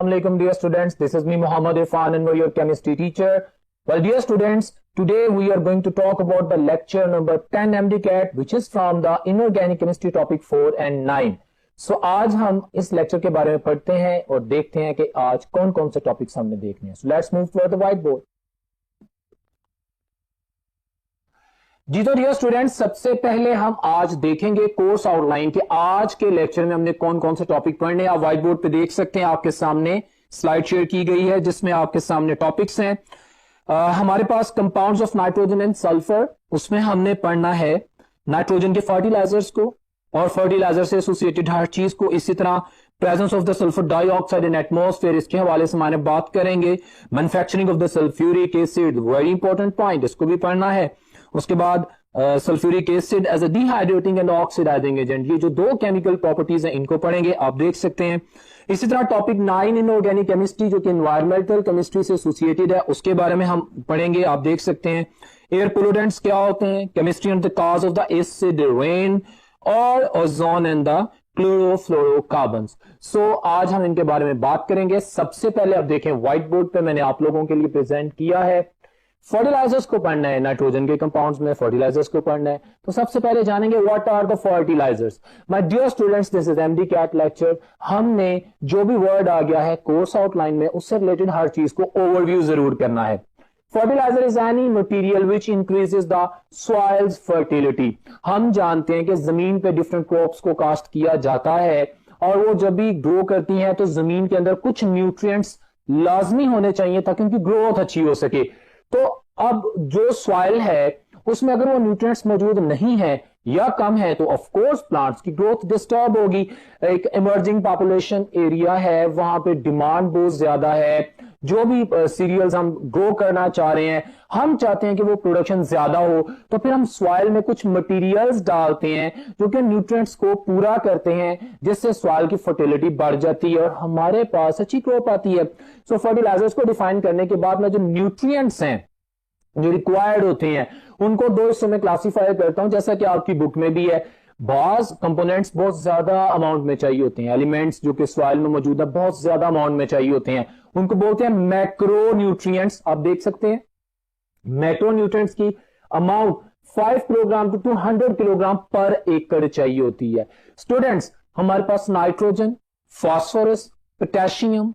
Assalamualaikum dear students, this is me Muhammad Irfan and your chemistry teacher. Well dear students, today we are going to talk about the lecture number 10 MDCAT which is from the inorganic chemistry topic 4 and 9. So आज हम इस lecture के बारे में पढ़ते हैं और देखते हैं कि आज कौन कौन से टॉपिक्स हमने देखने हैं. So let's move to the whiteboard. जी तो डियर स्टूडेंट्स, सबसे पहले हम आज देखेंगे कोर्स आउटलाइन कि आज के लेक्चर में हमने कौन कौन से टॉपिक पढ़ने हैं. आप व्हाइट बोर्ड पे देख सकते हैं, आपके सामने स्लाइड शेयर की गई है जिसमें आपके सामने टॉपिक्स हैं. हमारे पास compounds of nitrogen and sulphur, उसमें हमने पढ़ना है नाइट्रोजन के फर्टिलाइजर्स को और फर्टिलाइजर से एसोसिएटेड हर चीज को. इसी तरह presence of the sulphur dioxide in atmosphere, इसके हवाले से हमारे बात करेंगे. Manufacturing of the sulphuric acid, very important point, इसको भी पढ़ना है. उसके बाद sulphuric acid as a dehydrating and oxidising agent, ये जो दो केमिकल प्रॉपर्टीज हैं इनको पढ़ेंगे, आप देख सकते हैं. इसी तरह टॉपिक 9 इनऑर्गेनिक केमिस्ट्री जो कि एनवायरमेंटल केमिस्ट्री से एसोसिएटेड है, उसके बारे में हम पढ़ेंगे, आप देख सकते हैं. एयर पोल्यूटेंट्स क्या होते हैं, chemistry and the cause of the acid rain और ओजोन एंड द क्लोरोफ्लोरोकार्बन्स. सो आज हम इनके बारे में बात करेंगे. सबसे पहले आप देखें व्हाइट बोर्ड पे मैंने आप लोगों के लिए प्रेजेंट किया है. फर्टिलाइजर्स को पढ़ना है, नाइट्रोजन के कंपाउंड्स में फर्टिलाइजर्स को पढ़ना है. तो सबसे पहले जानेंगे what are the fertilisers. My dear students, this is MDCAT lecture. हमने जो भी वर्ड आ गया है कोर्स आउटलाइन में उससे रिलेटेड हर चीज को ओवरव्यू जरूर करना है. Fertiliser is any material which increases the soil's fertility. हम जानते हैं कि जमीन पे डिफरेंट क्रॉप्स को कास्ट किया जाता है और वो जब भी ग्रो करती हैं तो जमीन के अंदर कुछ न्यूट्रिएंट्स लाजमी होने चाहिए ताकि उनकी ग्रोथ अच्छी हो सके. तो अब जो सॉइल है उसमें अगर वो न्यूट्रिएंट्स मौजूद नहीं है या कम है तो ऑफ कोर्स प्लांट्स की ग्रोथ डिस्टर्ब होगी. एक इमर्जिंग पॉपुलेशन एरिया है, वहां पे डिमांड बहुत ज्यादा है. जो भी सीरियल्स हम ग्रो करना चाह रहे हैं, हम चाहते हैं कि वो प्रोडक्शन ज्यादा हो, तो फिर हम सॉइल में कुछ मटेरियल्स डालते हैं जो कि न्यूट्रिएंट्स को पूरा करते हैं, जिससे सॉइल की फर्टिलिटी बढ़ जाती है और हमारे पास अच्छी क्रॉप आती है. सो फर्टिलाइजर्स को डिफाइन करने के बाद मैं जो न्यूट्रिएंट्स हैं जो रिक्वायर्ड होते हैं उनको दो हिस्सों में क्लासिफाई करता हूं, जैसा कि आपकी बुक में भी है. बाज कंपोनेंट्स बहुत ज्यादा अमाउंट में चाहिए होते हैं, एलिमेंट्स जो कि सॉइल में मौजूद है बहुत ज्यादा अमाउंट में चाहिए होते हैं, उनको बोलते हैं मैक्रो न्यूट्रिएंट्स. आप देख सकते हैं मैक्रो न्यूट्रिएंट्स की अमाउंट 5 किलोग्राम टू 200 किलोग्राम पर एकड़ चाहिए होती है. स्टूडेंट्स, हमारे पास nitrogen, phosphorus, potassium,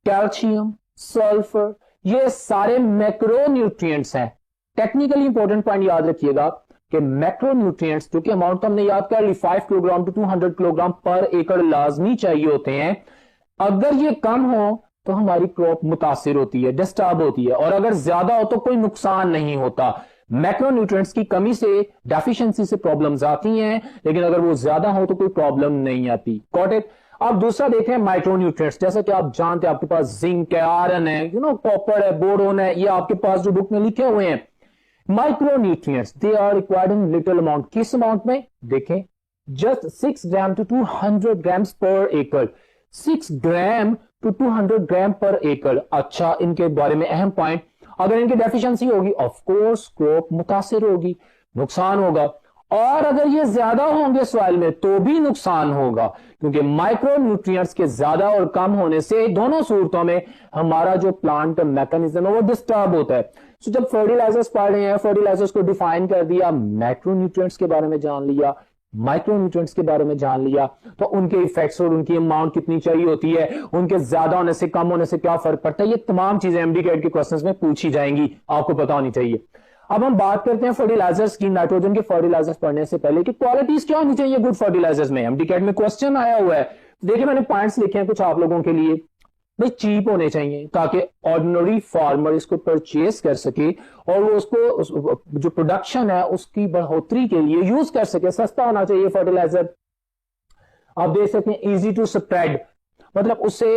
calcium, sulphur, ये सारे मैक्रो न्यूट्रिएंट्स हैं. टेक्निकली इंपॉर्टेंट पॉइंट याद रखिएगा कि मैक्रो न्यूट्रिएंट्स जो कि अमाउंट हमने याद कर ली 5 किलोग्राम टू 200 किलोग्राम पर एकड़ लाजमी चाहिए होते हैं. अगर ये कम हो तो हमारी क्रॉप मुतासिर होती है, डिस्टर्ब होती है, और अगर ज्यादा हो तो कोई नुकसान नहीं होता. मैक्रो न्यूट्रिएंट्स की कमी से, डेफिशिएंसी से प्रॉब्लम्स आती हैं, लेकिन अगर वो ज्यादा हो तो कोई प्रॉब्लम नहीं आती. Got it. अब दूसरा देखें माइक्रो न्यूट्रिएंट्स. जैसा कि आप जानते हैं आपके पास जिंक है, आयरन है, कॉपर है, बोरोन है, ये आपके पास जो बुक में लिखे हुए हैं. Micro nutrients they are required in little amount. किस अमाउंट में देखें, जस्ट 6 ग्राम टू 200 ग्राम्स पर एकड़. 6 ग्राम टू 200 ग्राम पर एकड़. अच्छा, इनके बारे में अहम पॉइंट, अगर इनकी डेफिशिएंसी होगी ऑफ कोर्स क्रॉप मुतासिर होगी, नुकसान होगा, और अगर ये ज्यादा होंगे सॉइल में तो भी नुकसान होगा, क्योंकि माइक्रो न्यूट्रिएंट्स के ज्यादा और कम होने से दोनों सूरतों में हमारा जो प्लांट मैकेनिज्म है वो डिस्टर्ब होता है. सो जब फर्टिलाइजर्स पढ़ रहे हैं, फर्टिलाइजर्स को डिफाइन कर दिया, मैक्रो न्यूट्रिएंट्स के बारे में जान लिया, माइक्रो न्यूट्रिएंट्स के बारे में जान लिया, तो उनके इफेक्ट्स और उनकी अमाउंट कितनी चाहिए होती है, उनके ज्यादा होने से कम होने से क्या फर्क पड़ता है, ये तमाम चीजें एमडीकैट के क्वेश्चंस में पूछी जाएंगी, आपको पता होनी चाहिए. अब हम बात करते हैं फर्टिलाइजर्स की. नाइट्रोजन के फर्टिलाइजर्स पढ़ने से पहले कि क्वालिटीज क्या होनी चाहिए गुड फर्टिलाइजर्स में. एमडीकैट में क्वेश्चन आया हुआ है, देखिए मैंने पॉइंट्स लिखे हैं कुछ आप लोगों के लिए. भाई चीप होने चाहिए ताकि ऑर्डिनरी फार्मर इसको परचेज कर सके और वो उसको जो प्रोडक्शन है उसकी बढ़ोतरी के लिए यूज कर सके. सस्ता होना चाहिए फर्टिलाइजर. आप देख सकते हैं इजी टू स्प्रेड, मतलब उससे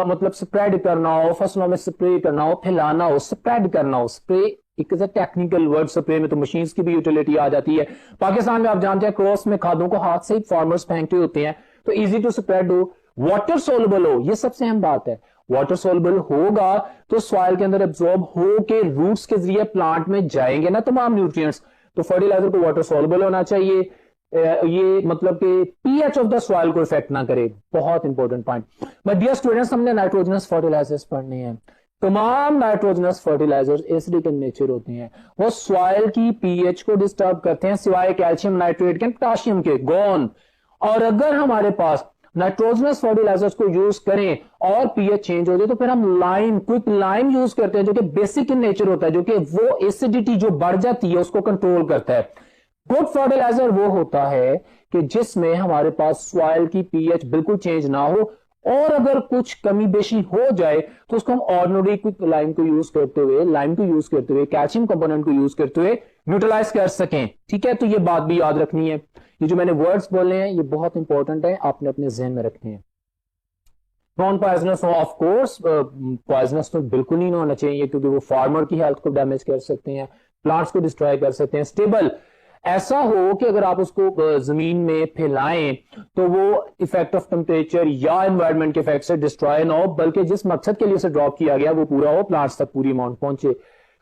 मतलब स्प्रेड करना हो, फसलों में स्प्रे करना हो, फैलाना हो, स्प्रेड करना हो. स्प्रे एक टेक्निकल वर्ड, स्प्रे में तो मशीन्स की भी यूटिलिटी आ जाती है. पाकिस्तान में आप जानते हैं क्रॉस में खादों को हाथ से ही फार्मर्स फेंकते होते हैं, तो इजी टू स्प्रेड हो, वाटर सोल्युबल हो, ये सबसे अहम बात है. वाटर सोल्युबल होगा तो सॉइल के अंदर एब्जॉर्ब हो के रूट्स के जरिए प्लांट में जाएंगे ना तमाम न्यूट्रिएंट्स. तो फर्टिलाइजर को वाटर सोल्युबल होना चाहिए. ये मतलब कि पीएच ऑफ द सॉइल को इफेक्ट ना करे। बहुत important point. But dear students, हमने नाइट्रोजनस फर्टिलाइजर्स पढ़ने हैं। तमाम nitrogenous fertilisers acidic in nature होते हैं, वो सॉइल की पीएच को डिस्टर्ब करते हैं, सिवाय कैल्शियम नाइट्रेट के, पोटाशियम के, गॉन। और अगर हमारे पास नाइट्रोजनस फर्टिलाइजर्स को यूज करें और पीएच चेंज हो जाए, तो फिर हम लाइम, क्विक लाइम यूज करते हैं, जो कि बेसिक इन नेचर होता है, जो कि वो एसिडिटी जो बढ़ जाती है उसको कंट्रोल करता है। गुड फर्टिलाइजर वो होता है कि जिसमें हमारे पास सॉइल की पीएच बिल्कुल चेंज ना हो, और अगर कुछ कमी बेशी हो जाए तो उसको हम ऑर्डिनरी क्विक लाइम को यूज करते हुए कैल्शियम कंपोनेंट को यूज करते हुए न्यूट्रलाइज कर सकें। ठीक है, तो ये बात भी याद रखनी है। ये जो मैंने वर्ड्स बोले हैं ये बहुत इंपॉर्टेंट है, आपने अपने जहन में रखने हैं। Non poisonous, of course poisonous तो बिल्कुल नहीं होना चाहिए, क्योंकि वो फार्मर की हेल्थ को डैमेज कर सकते हैं, प्लांट्स को डिस्ट्रॉय कर सकते हैं। स्टेबल ऐसा हो कि अगर आप उसको जमीन में फैलाएं तो वो इफेक्ट ऑफ टेम्परेचर या एनवायरनमेंट के इफेक्ट से डिस्ट्रॉय ना हो, बल्कि जिस मकसद के लिए उसे ड्रॉप किया गया वो पूरा हो, प्लांट्स तक पूरी अमाउंट पहुंचे।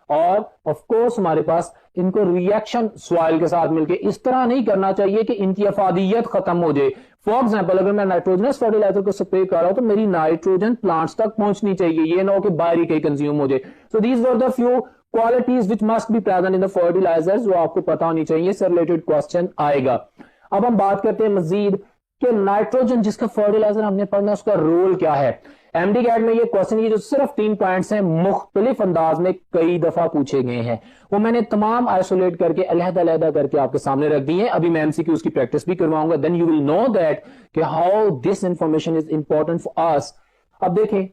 और ऑफ कोर्स हमारे पास इनको रिएक्शन सॉइल के साथ मिलके इस तरह नहीं करना चाहिए कि इनकी अफादियत खत्म हो जाए। फॉर एग्जाम्पल, अगर मैं नाइट्रोजनस फर्टिलाइजर को स्प्रे कर रहा हूं तो मेरी नाइट्रोजन प्लांट्स तक पहुंचनी चाहिए, ये ना हो कि बाहर ही कहीं कंज्यूम हो जाए। So these were the few qualities which must be present in the fertilisers, जो आपको पता होनी चाहिए, इससे रिलेटेड क्वेश्चन आएगा। अब हम बात करते हैं मजीद कि नाइट्रोजन जिसका फर्टिलाइजर हमने पढ़ना उसका रोल क्या है। एमडी कैट में ये क्वेश्चन, ये जो सिर्फ 3 पॉइंट्स हैं, मुख्तलिफ अंदाज में कई दफा पूछे गए हैं, वो मैंने तमाम आइसोलेट करके अलग-अलग करके आपके सामने रख दी है। अभी मैं एमसीक्यू उसकी प्रैक्टिस भी करवाऊंगा, then you will know that कि how this information is important for us. अब देखें,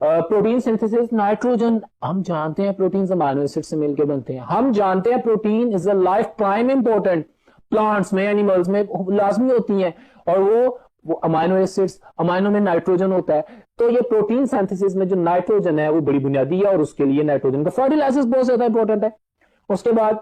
प्रोटीन सिंथेसिस, नाइट्रोजन हम जानते हैं प्रोटीन अमाइनो एसिड से मिलकर बनते हैं। हम जानते हैं protein is a life prime important, plants में, एनिमल्स में लाजमी होती हैं, और वो अमाइनो एसिड्स, अमाइनो में नाइट्रोजन होता है। तो ये प्रोटीन सिंथेसिस में जो नाइट्रोजन है वो बड़ी बुनियादी है, और उसके लिए नाइट्रोजन का फर्टिलाइजर्स बहुत ज्यादा इंपॉर्टेंट है। उसके बाद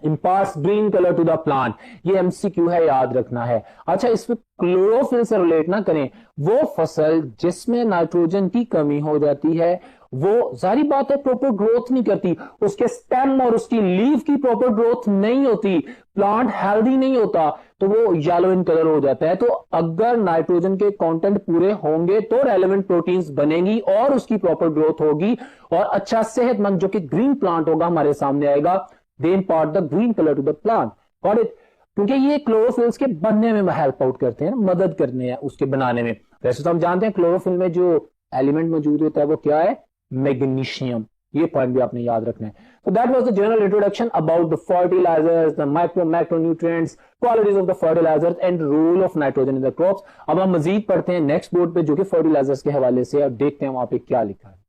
imparts green colour to the plant, ये एमसीक्यू है, याद रखना है। अच्छा, इसमें क्लोरोफिल से रिलेट ना करें, वो फसल जिसमें नाइट्रोजन की कमी हो जाती है वो जारी बात है प्रॉपर ग्रोथ नहीं करती, उसके स्टेम और उसकी लीफ की प्रॉपर ग्रोथ नहीं होती, प्लांट हेल्दी नहीं होता, तो वो येलो इन कलर हो जाता है। तो अगर नाइट्रोजन के कंटेंट पूरे होंगे तो रेलेवेंट प्रोटीन्स बनेगी और उसकी प्रॉपर ग्रोथ होगी, और अच्छा सेहतमंद जो कि ग्रीन प्लांट होगा हमारे सामने आएगा। They impart the green colour to the plant, got it? क्योंकि ये क्लोरोफिल्स के बनने में हेल्प आउट करते हैं, मदद करने हैं उसके बनाने में। वैसे तो हम जानते हैं क्लोरोफिल में जो एलिमेंट मौजूद होता है वो क्या है, मैग्नीशियम। ये पॉइंट भी आपने याद रखना है। तो that was the general introduction about the fertilisers, the micro macronutrients, qualities of the fertilisers and role of nitrogen in the crops. अब हम मजीद पढ़ते हैं नेक्स्ट बोर्ड पे, जो कि फर्टिलाइजर्स के हवाले से, और देखते हैं वहां पे क्या लिखा है।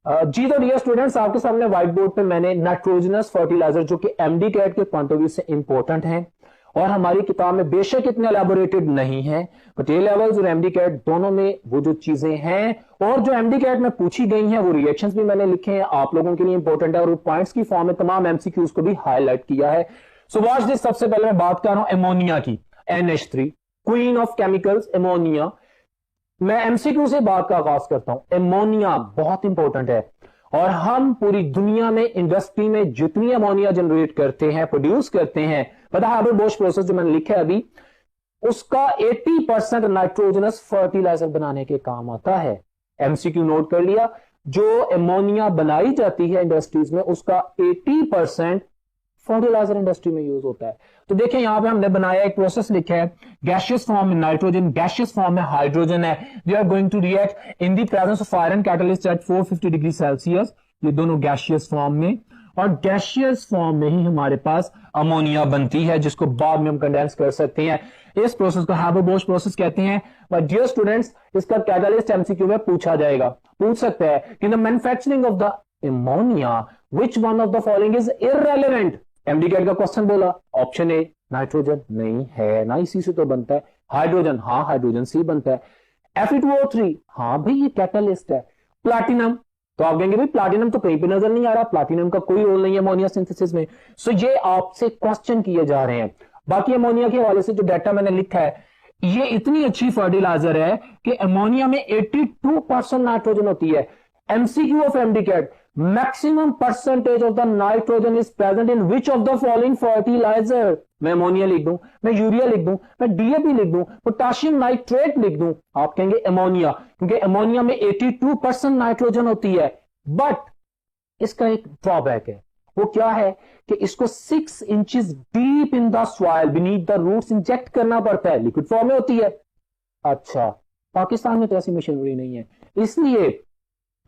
जी तो डियर स्टूडेंट्स, आपके सामने व्हाइट बोर्ड पे मैंने नाइट्रोजनस फर्टिलाइजर, जो कि एमडी कैट के पॉइंट ऑफ व्यू से इंपॉर्टेंट हैं और हमारी किताब में बेशक इतने एलैबोरेटेड नहीं है, बट ए लेवल्स और एमडी कैट दोनों में वो जो चीजें हैं और जो एमडी कैट में पूछी गई हैं वो रिएक्शंस भी मैंने लिखे हैं, आप लोगों के लिए इंपॉर्टेंट है, और वो पॉइंट्स की फॉर्म में तमाम एमसीक्यूज को भी हाईलाइट किया है। So watch this. सबसे पहले मैं बात कर रहा हूं एमोनिया की, NH3, queen of chemicals, ammonia. मैं एमसीक्यू से बात का आगाज करता हूं। एमोनिया बहुत इंपॉर्टेंट है, और हम पूरी दुनिया में इंडस्ट्री में जितनी अमोनिया जनरेट करते हैं, प्रोड्यूस करते हैं, पता है हाबर-बोश प्रोसेस जो मैंने लिखा है अभी, उसका 80% नाइट्रोजनस फर्टिलाइजर बनाने के काम आता है। एमसीक्यू नोट कर लिया, जो एमोनिया बनाई जाती है इंडस्ट्रीज में उसका 80% फर्टिलाइजर इंडस्ट्री में यूज होता है। तो देखिए यहां पे हमने बनाया एक प्रोसेस लिखा है, गैशियस फॉर्म में नाइट्रोजन, गैशियस फॉर्म में हाइड्रोजन है। They are going to react in the presence of iron catalyst at 450 degree Celsius. ये दोनों गैशियस फॉर्म में, और गैशियस फॉर्म में ही हमारे पास अमोनिया बनती है, जिसको बाद में हम कंडेंस कर सकते हैं। इस प्रोसेस को हाबर-बोश प्रोसेस कहते हैं। बट डियर स्टूडेंट्स, इसका कैटलिस्ट एमसीक्यू में पूछा जाएगा, पूछ सकता है कि the manufacturing of the ammonia which one of the following is irrelevant. MD cat का क्वेश्चन बोला, ऑप्शन ए नाइट्रोजन नहीं है, ना इसी से तो बनता है। हाइड्रोजन, हाँ हाइड्रोजन से ही बनता है। Fe2O3, हाँ भाई ये कैटलिस्ट है। प्लैटिनम, तो आप कहेंगे भाई प्लैटिनम तो कहीं पे नजर नहीं आ रहा, प्लैटिनम का कोई रोल नहीं है अमोनिया सिंथेसिस में। सो ये आपसे क्वेश्चन किए जा रहे हैं। बाकी अमोनिया के हवाले से जो डाटा मैंने लिखा है, ये इतनी अच्छी फर्टिलाइजर है कि अमोनिया में 82% नाइट्रोजन होती है। MCQ of MDCAT, maximum percentage of the nitrogen is present in which of the following fertiliser. मैं अमोनिया लिख दूं, मैं यूरिया लिख दूं, मैं डीएपी लिख दूं, पोटाशियम नाइट्रेट लिख दूं, आप कहेंगे अमोनिया, क्योंकि अमोनिया में 82% नाइट्रोजन होती है। बट इसका एक ड्रॉबैक है, वो क्या है कि इसको 6 inches deep in the soil beneath the roots inject करना पड़ता है, लिक्विड फॉर्म में होती है। अच्छा, पाकिस्तान में तो ऐसी मशीनरी नहीं है, इसलिए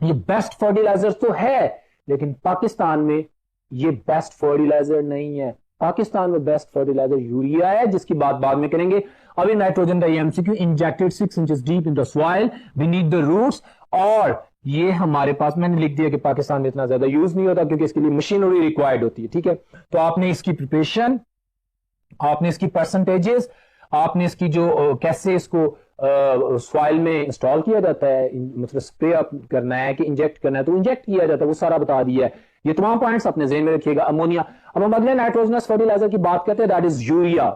ये बेस्ट फर्टिलाइजर तो है, लेकिन पाकिस्तान में ये बेस्ट फर्टिलाइजर नहीं है। पाकिस्तान में बेस्ट फर्टिलाइजर यूरिया है, जिसकी बात बाद में करेंगे। अभी नाइट्रोजन का ये MCQ, injected 6 inches deep in the soil beneath the roots, और ये हमारे पास मैंने लिख दिया कि पाकिस्तान में इतना ज्यादा यूज नहीं होता क्योंकि इसके लिए मशीनरी रिक्वायर्ड होती है। ठीक है, तो आपने इसकी प्रिपरेशन, आपने इसकी परसेंटेजेस, आपने इसकी जो कैसे इसको सॉइल में इंस्टॉल किया जाता है, मतलब स्प्रे अप करना है कि इंजेक्ट करना है, तो इंजेक्ट किया जाता है, वो सारा बता दिया है। ये तमाम पॉइंट्स अपने ज़हन में रखिएगा। अमोनिया, अब हम अगले नाइट्रोजनस फर्टिलाइजर की बात करते हैं, that is urea,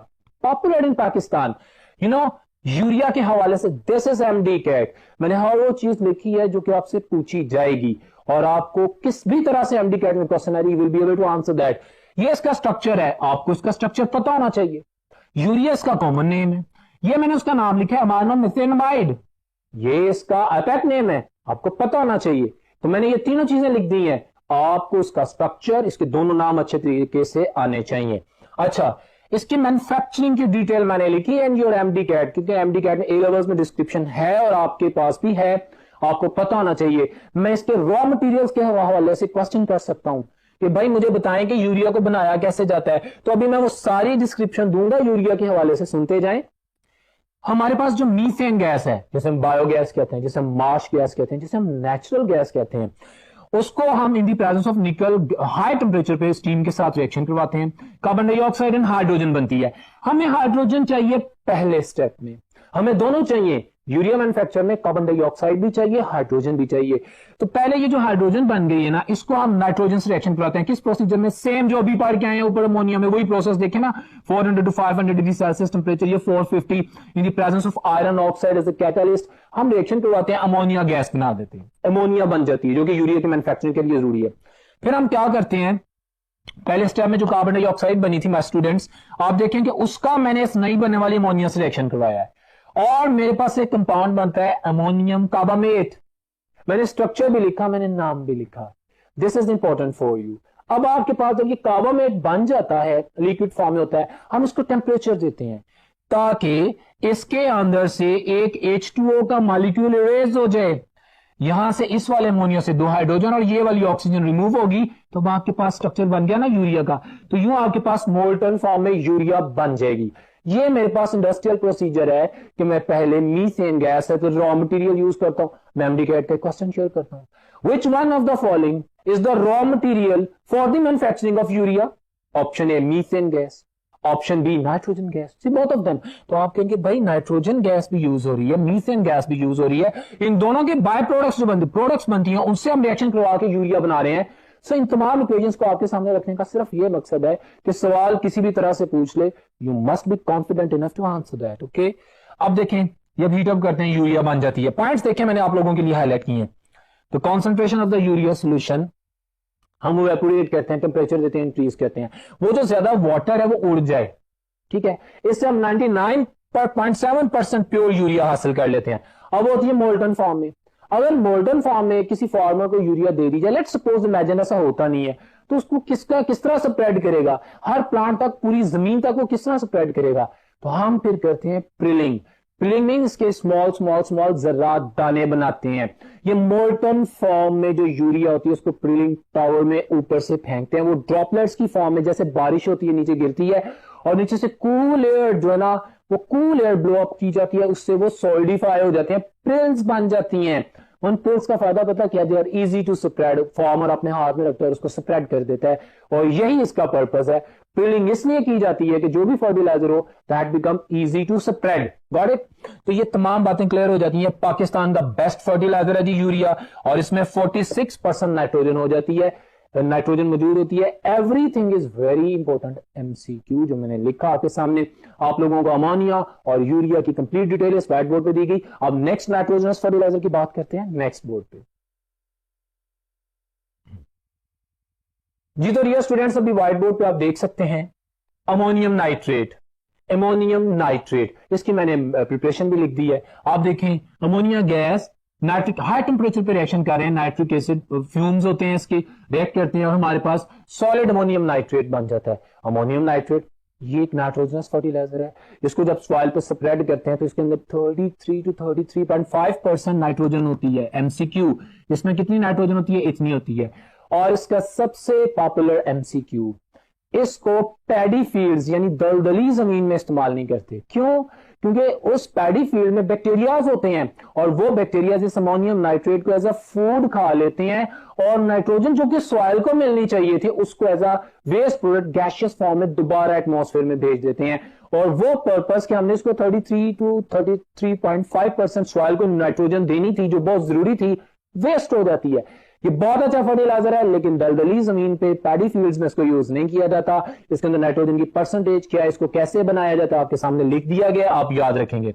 popular in Pakistan. You know, urea के हवाले से दिस इज एमडी कैट, मैंने हर वो चीज लिखी है जो कि आपसे पूछी जाएगी, और आपको किस भी तरह से एमडी कैट में क्वेश्चन आई, will be able to answer that. ये इसका स्ट्रक्चर है, आपको इसका स्ट्रक्चर पता होना चाहिए। यूरिया इसका कॉमन नेम है, ये मैंने उसका नाम लिखा है अमाइनो मिथेनामाइड, ये इसका एपेक नेम है, आपको पता होना चाहिए। तो मैंने ये तीनों चीजें लिख दी हैं, आपको इसका स्ट्रक्चर, इसके दोनों नाम अच्छे तरीके से आने चाहिए। अच्छा, इसकी मैन्युफैक्चरिंग की डिटेल मैंने लिखी है इन योर एमडी कैट, क्योंकि एमडी कैट में ए लेवल्स में डिस्क्रिप्शन है और आपके पास भी है, आपको पता होना चाहिए। मैं इसके रॉ मटेरियल्स के हवाले से क्वेश्चन कर सकता हूं कि भाई मुझे बताएं कि यूरिया को बनाया कैसे जाता है, तो अभी मैं वो सारी डिस्क्रिप्शन दूंगा यूरिया के हवाले से, सुनते जाएं। हमारे पास जो मीथेन गैस है, जिसे हम बायोगैस कहते हैं, जिसे हम मार्श गैस कहते हैं, जिसे हम नेचुरल गैस कहते हैं, उसको हम in the presence of nickel high temperature पे स्टीम के साथ रिएक्शन करवाते हैं, कार्बन डाइऑक्साइड एंड हाइड्रोजन बनती है। हमें हाइड्रोजन चाहिए पहले स्टेप में, हमें दोनों चाहिए, यूरिया मैन्युफैक्चर में कार्बन डाइऑक्साइड भी चाहिए, हाइड्रोजन भी चाहिए। तो पहले ये जो हाइड्रोजन बन गई है ना, इसको हम नाइट्रोजन से रिएक्शन करवाते हैं। किस प्रोसीजर में? सेम जो अभी पढ़ के आए हैं ऊपर अमोनिया में, वही प्रोसेस देखे ना, 400 to 500 डिग्री सेल्सियस टेम्परेचर, ये 450 in the presence of iron oxide as a catalyst, हम रिएक्शन करवाते हैं, अमोनिया गैस बना देते हैं, अमोनिया बन जाती है, जो कि यूरिया के मैन्युफैक्चरिंग के लिए जरूरी है। फिर हम क्या करते हैं, पहले स्टेप में जो कार्बन डाइऑक्साइड बनी थी, माय स्टूडेंट्स, आप देखें कि उसका मैंने इस नई बनने वाली अमोनिया से रिएक्शन करवाया है, और मेरे पास एक कंपाउंड बनता है अमोनियम कार्बामेट। मैंने स्ट्रक्चर भी लिखा, मैंने नाम भी लिखा, this is important for you. अब आपके पास जब ये कार्बामेट बन जाता है, लिक्विड फॉर्म में होता है, हम इसको टेम्परेचर देते हैं ताकि इसके अंदर से एक H2O का मॉलिक्यूल इरेज हो जाए। यहां से इस वाले अमोनिया से 2 हाइड्रोजन और ये वाली ऑक्सीजन रिमूव होगी, तो अब आपके पास स्ट्रक्चर बन गया ना यूरिया का। तो यूं आपके पास मोल्टन फॉर्म में यूरिया बन जाएगी। ये मेरे पास इंडस्ट्रियल प्रोसीजर है कि मैं पहले मीथेन गैस है तो रॉ मटेरियल यूज करता हूं। मैं एमडी कैट का क्वेश्चन शेयर करता हूं, which one of the following is the raw material for the manufacturing of urea? Option A methane gas, option B nitrogen gas, C both of them. तो आप कहेंगे भाई नाइट्रोजन गैस भी use हो रही है, मीथेन गैस भी use हो रही है, इन दोनों के बाय प्रोडक्ट्स जो बनती, प्रोडक्ट्स बनती हैं, उनसे हम रिएक्शन करवा के यूरिया बना रहे हैं। सो इन तमाम इक्वेशंस को आपके सामने रखने का सिर्फ ये मकसद है कि सवाल किसी भी तरह से पूछ ले, you must be confident enough to answer that. Okay, अब देखें, जब हीट अप करते हैं यूरिया बन जाती है। पॉइंट्स देखें मैंने आप लोगों के लिए हाईलाइट किए हैं। तो concentration of the urea solution हम इवेपोरेट कहते हैं, टेम्परेचर देते हैं, इंक्रीज कहते हैं। वो जो ज्यादा वाटर है वो उड़ जाए, ठीक है, इससे हम 99.7% प्योर यूरिया हासिल कर लेते हैं। अब होती है मोल्टन फॉर्म में। अगर मोल्टन फॉर्म में किसी फार्मर को यूरिया दे दी जाए, लेट्स सपोज इमेजिन ऐसा होता नहीं है, तो उसको किस तरह स्प्रेड करेगा, हर प्लांट तक, पूरी जमीन तक वो किस तरह स्प्रेड करेगा? तो हम फिर करते हैं प्रिलिंग। प्रिलिंग मींस के स्मॉल स्मॉल स्मॉल जर्रात दाने बनाते हैं। ये मोल्टन फॉर्म में जो यूरिया होती है उसको प्रिलिंग टावर में ऊपर से फेंकते हैं, वो ड्रॉपलेट्स की फॉर्म में, जैसे बारिश होती है नीचे गिरती है और नीचे से कूल एयर जो है ना, वो कूल एयर ब्लो अप की जाती है, उससे वो सॉलिडिफाई हो जाते हैं, प्रिल्स बन जाती हैं। उन पिल्स का फायदा पता क्या? They are easy to spread. Farmer अपने हाथ में रखता है और उसको स्प्रेड कर देता है, और यही इसका पर्पस है। पिलिंग इसलिए की जाती है कि जो भी फर्टिलाइजर हो that become easy to spread. Got it? तो ये तमाम बातें क्लियर हो जाती हैं। पाकिस्तान का बेस्ट फर्टिलाइजर है जी यूरिया, और इसमें 46% नाइट्रोजन हो जाती है, नाइट्रोजन मौजूद होती है। Everything is very important. MCQ जो मैंने लिखा आपके सामने, आप लोगों को अमोनिया और यूरिया की कंप्लीट डिटेल इस व्हाइट बोर्ड पे दी गई। अब नेक्स्ट नाइट्रोजनस फर्टिलाइजर की बात करते हैं नेक्स्ट बोर्ड पे। जी तो डियर स्टूडेंट्स, अभी व्हाइट बोर्ड पे आप देख सकते हैं अमोनियम नाइट्रेट। अमोनियम नाइट्रेट, इसकी मैंने प्रिपरेशन भी लिख दी है। आप देखें ammonia gas nitric high temperature पे रिएक्शन कर रहे हैं, नाइट्रिक एसिड फ्यूम्स होते हैं इसके, रिएक्ट करते हैं और हमारे पास सॉलिड अमोनियम नाइट्रेट बन जाता है। अमोनियम नाइट्रेट ये एक नाइट्रोजनस फर्टिलाइजर है। इसको जब सॉइल पे स्प्रेड करते हैं तो इसके अंदर 33 to 33.5% नाइट्रोजन होती है। एमसीक्यू, इसमें कितनी नाइट्रोजन होती है? इतनी होती है। और इसका सबसे पॉपुलर एमसीक्यू, इसको पैडी फील्ड्स यानी दलदली जमीन में इस्तेमाल नहीं करते। क्यों? क्योंकि उस पैडी फील्ड में बैक्टीरियाज होते हैं और वो बैक्टीरिया इस अमोनियम नाइट्रेट को एज अ फूड खा लेते हैं और नाइट्रोजन जो कि सॉइल को मिलनी चाहिए थी उसको as a waste product gaseous form में दोबारा एटमॉस्फेयर में भेज देते हैं। और वो पर्पस कि हमने इसको 33 to 33.5% सॉइल को नाइट्रोजन देनी थी जो बहुत जरूरी थी, वेस्ट हो जाती है। ये बहुत अच्छा फर्टिलाइजर है, लेकिन दलदली जमीन पे पैडी फील्ड्स में इसको यूज नहीं किया जाता। इसके अंदर नाइट्रोजन की परसेंटेज क्या है, इसको कैसे बनाया जाता है, आपके सामने लिख दिया गया, आप याद रखेंगे।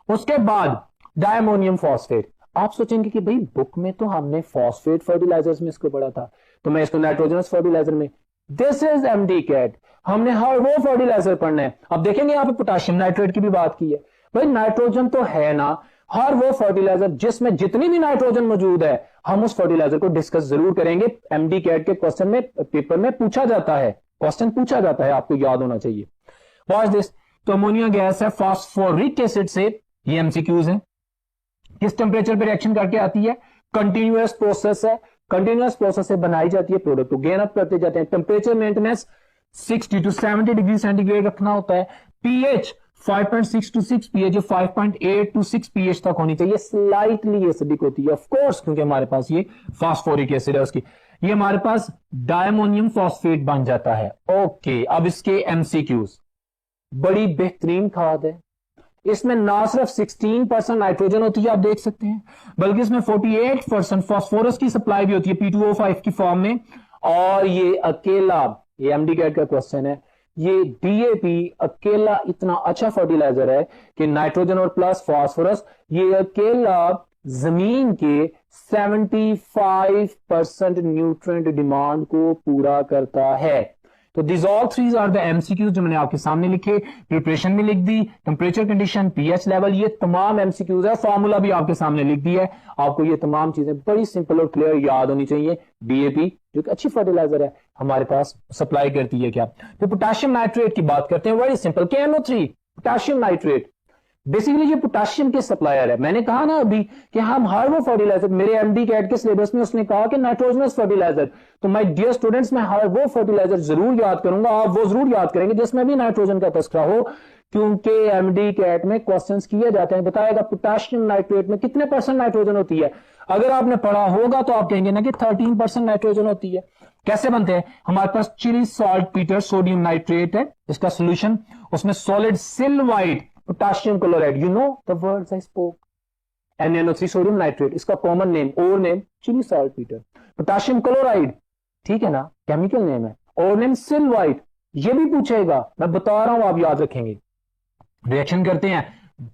उसके बाद डायमोनियम फॉस्फेट। आप सोचेंगे कि भाई बुक में तो हमने फॉस्फेट फर्टिलाइजर्स में इसको पढ़ा था, तो मैं इसको नाइट्रोजनस फर्टिलाइजर में, दिस इज एमडी कैट, हमने हर वो फर्टिलाइजर पढ़ना है। अब देखेंगे यहाँ पे पोटेशियम नाइट्रेट की भी बात की है। भाई नाइट्रोजन तो है ना, हर वो फर्टिलाइजर जिसमें जितनी भी नाइट्रोजन मौजूद है हम उस फर्टिलाइजर को डिस्कस जरूर करेंगे। एमडी कैट के क्वेश्चन में, पेपर में पूछा जाता है, क्वेश्चन पूछा जाता है, आपको याद होना चाहिए। वॉच दिस, तो अमोनिया गैस है फास्फोरिक एसिड से, ये एमसीक्यूज है। किस टेम्परेचर पे रिएक्शन करके आती है? कंटिन्यूअस प्रोसेस है, कंटिन्यूअस प्रोसेस से बनाई जाती है, प्रोडक्ट को गेन अप करते जाते हैं। Temperature maintenance 60 to 70 degree centigrade रखना होता है। PH 5.6 to 6 pH, 5.8 to 6 pH तक होनी चाहिए। स्लाइटली एसिडिक होती है ऑफ कोर्स, क्योंकि हमारे पास ये फास्फोरिक एसिड है उसकी। ये हमारे पास डायमोनियम फॉस्फेट बन जाता है। ओके, अब इसके एमसीक्यूज, बड़ी बेहतरीन खाद है। इसमें ना सिर्फ 16% नाइट्रोजन होती है, आप देख सकते हैं, बल्कि इसमें 48% फास्फोरस की सप्लाई भी होती है P2O5 की फॉर्म में। और ये अकेला, ये एमडी कैट का क्वेश्चन है, ये डीएपी अकेला इतना अच्छा फर्टिलाइजर है कि नाइट्रोजन और प्लस फास्फोरस, ये अकेला जमीन के 75% न्यूट्रिएंट डिमांड को पूरा करता है। तो this all threes are the MCQs जो मैंने आपके सामने लिखे, प्रिपरेशन में लिख दी, टेम्परेचर कंडीशन, पीएच लेवल, ये तमाम एमसीक्यूज है। फॉर्मूला भी आपके सामने लिख दिया है। आपको ये तमाम चीजें बड़ी सिंपल और क्लियर याद होनी चाहिए। डीएपी जो कि अच्छी फर्टिलाइजर है हमारे पास सप्लाई करती है क्या। तो पोटेशियम नाइट्रेट की बात करते हैं, very simple, KNO3 potassium nitrate. Basically ये पोटेशियम के सप्लायर है। मैंने कहा ना अभी कि हम हर वो फर्टिलाइजर, मेरे एमडी कैट के सिलेबस में उसने कहा कि नाइट्रोजनस फर्टिलाइजर, तो माय डियर स्टूडेंट्स मैं हर वो फर्टिलाइजर जरूर याद करूंगा, आप वो जरूर याद करेंगे जिसमें भी नाइट्रोजन का तस्करा हो, क्योंकि एमडी कैट में क्वेश्चंस किए जाते हैं। बताएगा पोटेशियम नाइट्रेट में कितने परसेंट नाइट्रोजन होती है। अगर आपने पढ़ा होगा तो आप कहेंगे ना कि 13% नाइट्रोजन होती है। कैसे बनते हैं? हमारे पास Chile saltpetre sodium nitrate है, इसका सोल्यूशन, उसमें solid sylvite potassium chloride, you know the words I spoke, NaNO3 sodium nitrate, इसका कॉमन नेम और name Chile saltpetre. Potassium chloride, ठीक है ना, केमिकल नेम है, और नेम सिल्वाइड, ये भी पूछेगा, मैं बता रहा हूं, आप याद रखेंगे। रिएक्शन करते हैं,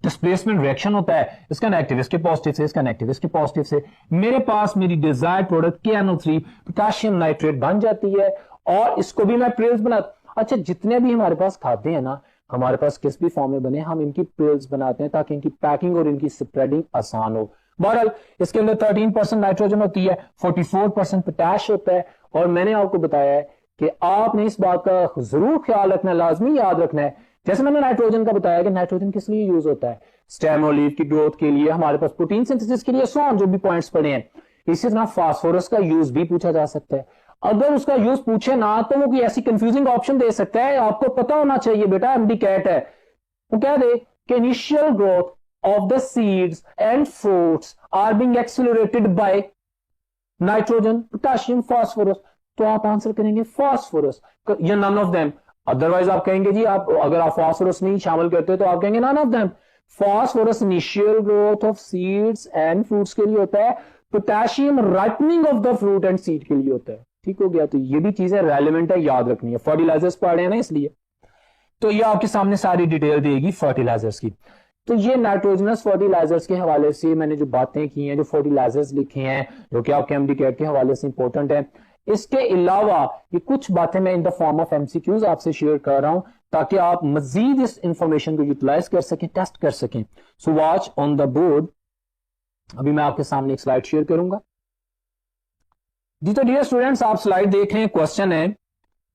डिस्प्लेसमेंट रिएक्शन होता है, इसका नेगेटिव इसके पॉजिटिव से, इसका नेगेटिव इसके पॉजिटिव से, मेरे पास मेरी desired product KNO3 potassium nitrate बन जाती है। और इसको भी मैं प्रिल्स बना, अच्छा जितने भी हमारे पास खाते हैं ना, हमारे पास किस भी फॉर्म में बने, हम इनकी प्रिल्स बनाते हैं ताकि इनकी पैकिंग और इनकी स्प्रेडिंग आसान हो। बहरहाल इसके अंदर 13% नाइट्रोजन होती है, 44% पोटैश होता है। और मैंने आपको बताया है कि आपने इस बात का जरूर ख्याल रखना है, लाजमी याद रखना है, जैसे मैंने नाइट्रोजन का बताया कि नाइट्रोजन किस लिए यूज होता है, स्टेम और लीफ की ग्रोथ के लिए, हमारे पास प्रोटीन सिंथेसिस के लिए, सो जो भी पॉइंट्स पड़े हैं। इसी तरह फास्फोरस का यूज भी पूछा जा सकता है। अगर उसका यूज पूछे ना तो वो कोई ऐसी कंफ्यूजिंग ऑप्शन दे सकता है, आपको पता होना चाहिए बेटा एमडी कैट है, वो कह दे कि initial growth of the seeds and fruits are being accelerated by nitrogen, potassium, phosphorus, तो आप आंसर करेंगे फास्फोरस या नन ऑफ देम। अदरवाइज आप कहेंगे जी, आप अगर आप फास्फोरस नहीं शामिल करते तो आप कहेंगे none of them. Phosphorus initial growth of seeds and fruits के लिए होता है, potassium ripening of the fruit and seed के लिए होता है। ठीक हो गया, तो ये भी चीजें रेलेवेंट है, याद रखनी है, फर्टिलाइजर्स पढ़ रहे हैं ना इसलिए। तो ये आपके सामने सारी डिटेल देगी फर्टिलाइजर्स की। तो ये नाइट्रोजनस फर्टिलाइजर्स के हवाले से मैंने जो बातें की हैं, जो फर्टिलाइजर्स लिखे हैं, जो कि आपके एमडी कैट के हवाले से इंपॉर्टेंट है, इसके अलावा ये कुछ बातें मैं इन द फॉर्म ऑफ एमसीक्यूज आपसे शेयर कर रहा हूं ताकि आप मजीद इस इंफॉर्मेशन को यूटिलाइज कर सकें, टेस्ट कर सकें। So watch on the board. अभी मैं आपके सामने एक स्लाइड शेयर करूंगा जी। तो डियर स्टूडेंट्स, आप स्लाइड देख रहे हैं। क्वेश्चन है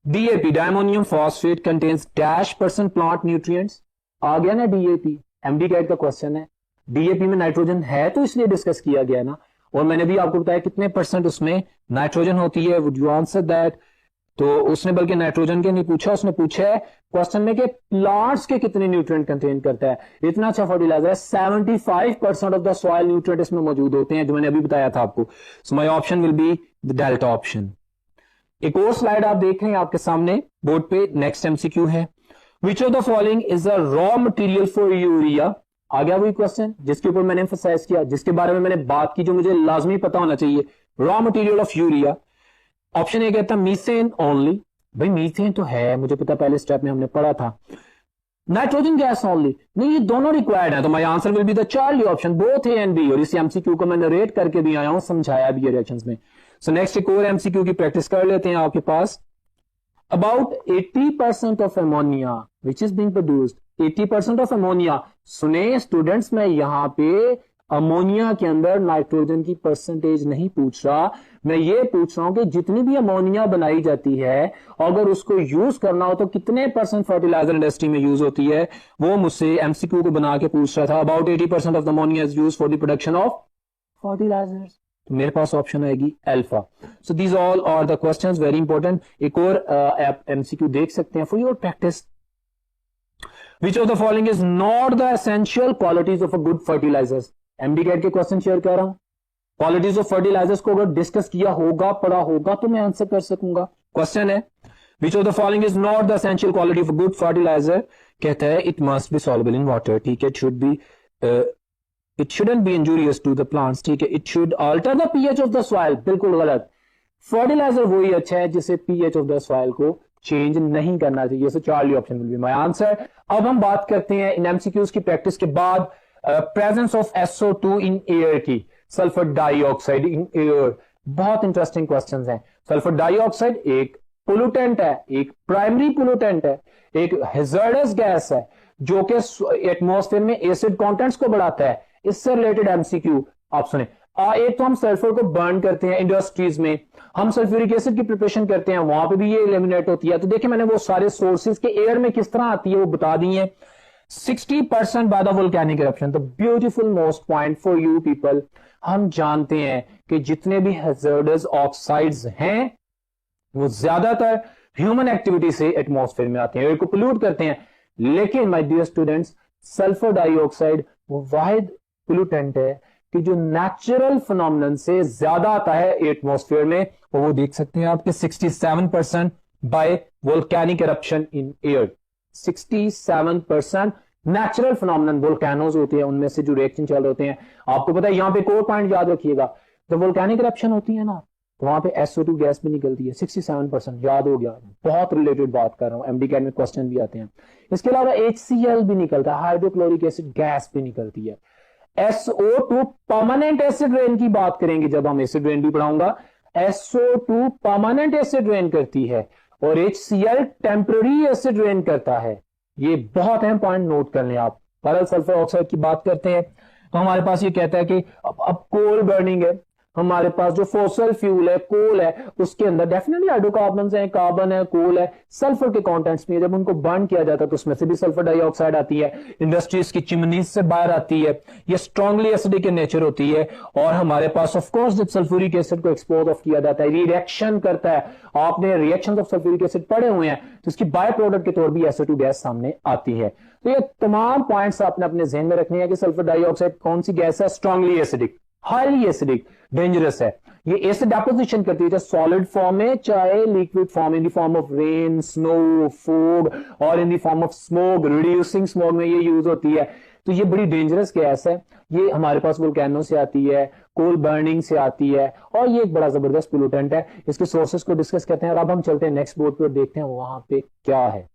DAP diammonium phosphate contains dash percent plant nutrients. आ गया ना डीएपी, एमडी कैट का क्वेश्चन है। डीएपी में नाइट्रोजन है तो इसलिए डिस्कस किया गया ना, और मैंने भी आपको बताया कितने परसेंट उसमें नाइट्रोजन होती है। Would you answer that? तो उसने बल्कि नाइट्रोजन के नहीं पूछा, उसने पूछा है क्वेश्चन में कि प्लांट्स के कितने न्यूट्रिएंट कंटेन करता है। इतना अच्छा फर्टिलाइजर है, 75% ऑफ द सॉइल न्यूट्रिएंट इसमें मौजूद होते हैं, जो मैंने अभी बताया था आपको। So my option will be the delta option. एक और स्लाइड आप देख रहे हैं आपके सामने बोर्ड पे। नेक्स्ट एमसीक्यू है, which of the following is a raw material for urea. आ गया वही क्वेश्चन जिसके ऊपर मैंने एम्फसाइज किया, जिसके बारे में मैंने बात की, जो मुझे लाजमी पता होना चाहिए। Raw material of urea. Option ए कहता है मीथेन ओनली। भाई मीथेन तो है, मुझे पता, पहले स्टेप में हमने पढ़ा था। नाइट्रोजन गैस ओनली, नहीं, ये दोनों रिक्वायर्ड है। तो my answer will be the Charlie option, both A and B. और इस एमसीक्यू को मैंने रेट करके भी आया हूं, समझाया भी है रिएक्शंस में। सो नेक्स्ट एक और एमसीक्यू की प्रैक्टिस कर लेते हैं आपके पास। About 80% of ammonia which is being produced, 80% of ammonia. सुने स्टूडेंट्स, मैं यहां पे अमोनिया के अंदर नाइट्रोजन की परसेंटेज नहीं पूछ रहा, मैं ये पूछ रहा हूं कि जितनी भी अमोनिया बनाई जाती है, अगर उसको यूज करना हो तो कितने परसेंट फर्टिलाइजर इंडस्ट्री में यूज होती है। वो मुझसे एमसीक्यू को बना के पूछ रहा था। About 80% of the ammonia is use for the production of fertilisers. तो मेरे पास ऑप्शन आएगी alpha. So these all are the questions, very important. एक और एमसीक्यू देख सकते हैं for your practice. Which of the following is not the essential qualities of a good fertilisers. MDCAT के क्वेश्चन शेयर कर रहा हूं। क्वालिटीज ऑफ फर्टिलाइजर्स को अगर डिस्कस किया होगा, पढ़ा होगा, तो मैं आंसर कर सकूंगा। क्वेश्चन है which of the following is not the essential quality of good fertilizer. कहता है it must be soluble in water. ठीक है, it shouldn't be injurious to the plants. ठीक है, it should alter the pH of the soil. बिल्कुल गलत। Fertilizer वही अच्छा है जिसे पीएच ऑफ द सॉइल को चेंज नहीं करना चाहिए। So Charlie option will be my answer. अब हम बात करते हैं इन एमसीक्यूज की प्रैक्टिस के बाद presence of SO2 in air की। सल्फर डाइऑक्साइड इन एयर, बहुत इंटरेस्टिंग क्वेश्चंस हैं। सल्फर डाइऑक्साइड एक पोल्यूटेंट है, एक प्राइमरी पोल्यूटेंट है, एक हैजर्डस गैस है जो कि एटमॉस्फेयर में एसिड कंटेंट्स को बढ़ाता है। इससे रिलेटेड एमसीक्यू आप सुने। एक तो हम सल्फर को बर्न करते हैं इंडस्ट्रीज में, हम सल्फ्यूरिक एसिड की प्रिपरेशन करते हैं, वहां पे भी ये एलिमिनेट होती है। तो देखिए मैंने वो सारे सोर्सेज के एयर में किस तरह आती है वो बता दी है। 60% by the volcanic eruption. The beautiful most point for you people, हम जानते हैं कि जितने भी हैजर्डस ऑक्साइड्स हैं वो ज्यादातर ह्यूमन एक्टिविटी से एटमॉस्फेयर में आते हैं, एयर को पोल्यूट करते हैं। लेकिन my dear students, sulphur dioxide वो वाहिद पोल्यूटेंट है कि जो नेचुरल फिनोमिनन से ज्यादा आता है एटमॉस्फेयर में। और वो देख सकते हैं आपके 67% by volcanic eruption in air. 67% natural phenomenon volcanoes होते हैं, उनमें से जो रिएक्शन चल रहे होते हैं। आपको पता है, यहां पे एक और पॉइंट याद रखिएगा, जब वोल्केनिक इरप्शन होती है ना, तो वहां पे SO2 गैस भी निकलती है। 67% याद हो गया, बहुत रिलेटेड बात कर रहा हूं, एमडी कैट में क्वेश्चन भी आते हैं। इसके अलावा HCl भी निकलता है, हाइड्रोक्लोरिक एसिड गैस भी निकलती है। SO2 परमानेंट एसिड रेन की बात करेंगे जब हम, एसिड रेन भी पढ़ाऊंगा। SO2 परमानेंट एसिड रेन करती है और HCl टेम्पररी एसिड रेन करता है। ये बहुत अहम पॉइंट नोट कर लें आप। परल सल्फर ऑक्साइड की बात करते हैं तो हमारे पास ये कहता है कि अब कोल बर्निंग है, हमारे पास जो फॉसल फ्यूल है, कोल है, उसके अंदर डेफिनेटली हाइड्रोकार्बन है, कार्बन है, कोल है, सल्फर के कंटेंट्स में जब उनको बर्न किया जाता है तो उसमें से भी सल्फर डाइऑक्साइड आती है, इंडस्ट्रीज की चिमनीज से बाहर आती है। ये स्ट्रांगली एसिडिक in नेचर होती है। और हमारे पास ऑफ कोर्स जब सल्फ्यूरिक एसिड को एक्सपोज ऑफ किया जाता है, रिएक्शन करता है, आपने रिएक्शंस ऑफ सल्फ्यूरिक एसिड पढ़े हुए हैं, तो इसकी बाय प्रोडक्ट के तौर पर SO2 गैस सामने आती है। तो ये तमाम पॉइंट्स आपने अपने जहन में रखने हैं कि सल्फर डाइऑक्साइड कौन सी गैस है, strongly acidic, highly acidic, dangerous है। ये एसिड डेपोजिशन करती है, चाहे सॉलिड फॉर्म में चाहे liquid form, in the form of rain, snow, fog और in the form of smoke, reducing smoke में ये यूज होती है। तो ये बड़ी डेंजरस गैस है। ये हमारे पास वोल्केनो से आती है, कोल बर्निंग से आती है और ये एक बड़ा जबरदस्त पोल्यूटेंट है। इसके सोर्सेस को डिस्कस करते हैं और अब हम चलते हैं नेक्स्ट बोर्ड पर, देखते हैं वहां पे क्या है।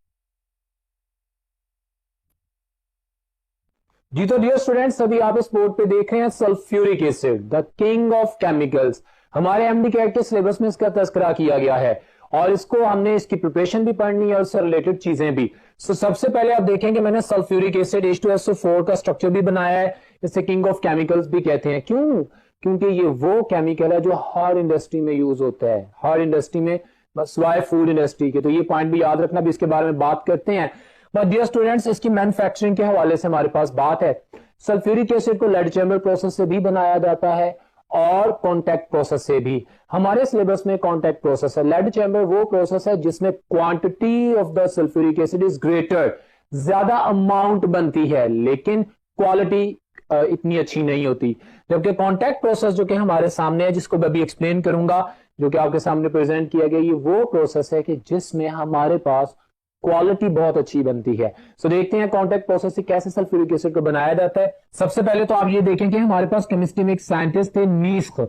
जी तो डियर स्टूडेंट्स, अभी आप इस बोर्ड पे देख रहे हैं sulphuric acid, the king of chemicals. हमारे एमडी कैट के सिलेबस में इसका तस्करा किया गया है और इसको हमने इसकी प्रिपरेशन भी पढ़नी है और इससे रिलेटेड चीजें भी। सो सबसे पहले आप देखेंगे मैंने सल्फ्यूरिक एसिड H2SO4 का स्ट्रक्चर भी बनाया है, इसे किंग ऑफ केमिकल्स भी कहते हैं। क्यों? क्योंकि ये वो केमिकल है जो हर इंडस्ट्री में यूज होता है, हर इंडस्ट्री में, बस वाई फूड इंडस्ट्री के। तो ये पॉइंट भी याद रखना, भी इसके बारे में बात करते हैं। बट डियर स्टूडेंट्स, इसकी मैन्युफैक्चरिंग के हवाले से हमारे पास बात है। सल्फ्यूरिक एसिड को लेड चैम्बर प्रोसेस से भी बनाया जाता है और कॉन्टैक्ट प्रोसेस से भी। हमारे सिलेबस में कॉन्टैक्ट प्रोसेस है। लेड चैम्बर वो प्रोसेस है जिसमें quantity of the sulphuric acid is greater, ज्यादा अमाउंट बनती है लेकिन क्वालिटी इतनी अच्छी नहीं होती। जबकि कॉन्टैक्ट प्रोसेस जो कि हमारे सामने है, जिसको मैं अभी एक्सप्लेन करूंगा, जो कि आपके सामने प्रेजेंट किया गया, ये वो प्रोसेस है कि जिसमें हमारे पास क्वालिटी बहुत अच्छी बनती है। सो देखते हैं कॉन्टैक्ट प्रोसेस से कैसे सल्फ्यूरिक एसिड को बनाया जाता है। सबसे पहले तो आप ये देखें कि हमारे पास केमिस्ट्री में एक साइंटिस्ट थे नीस्क,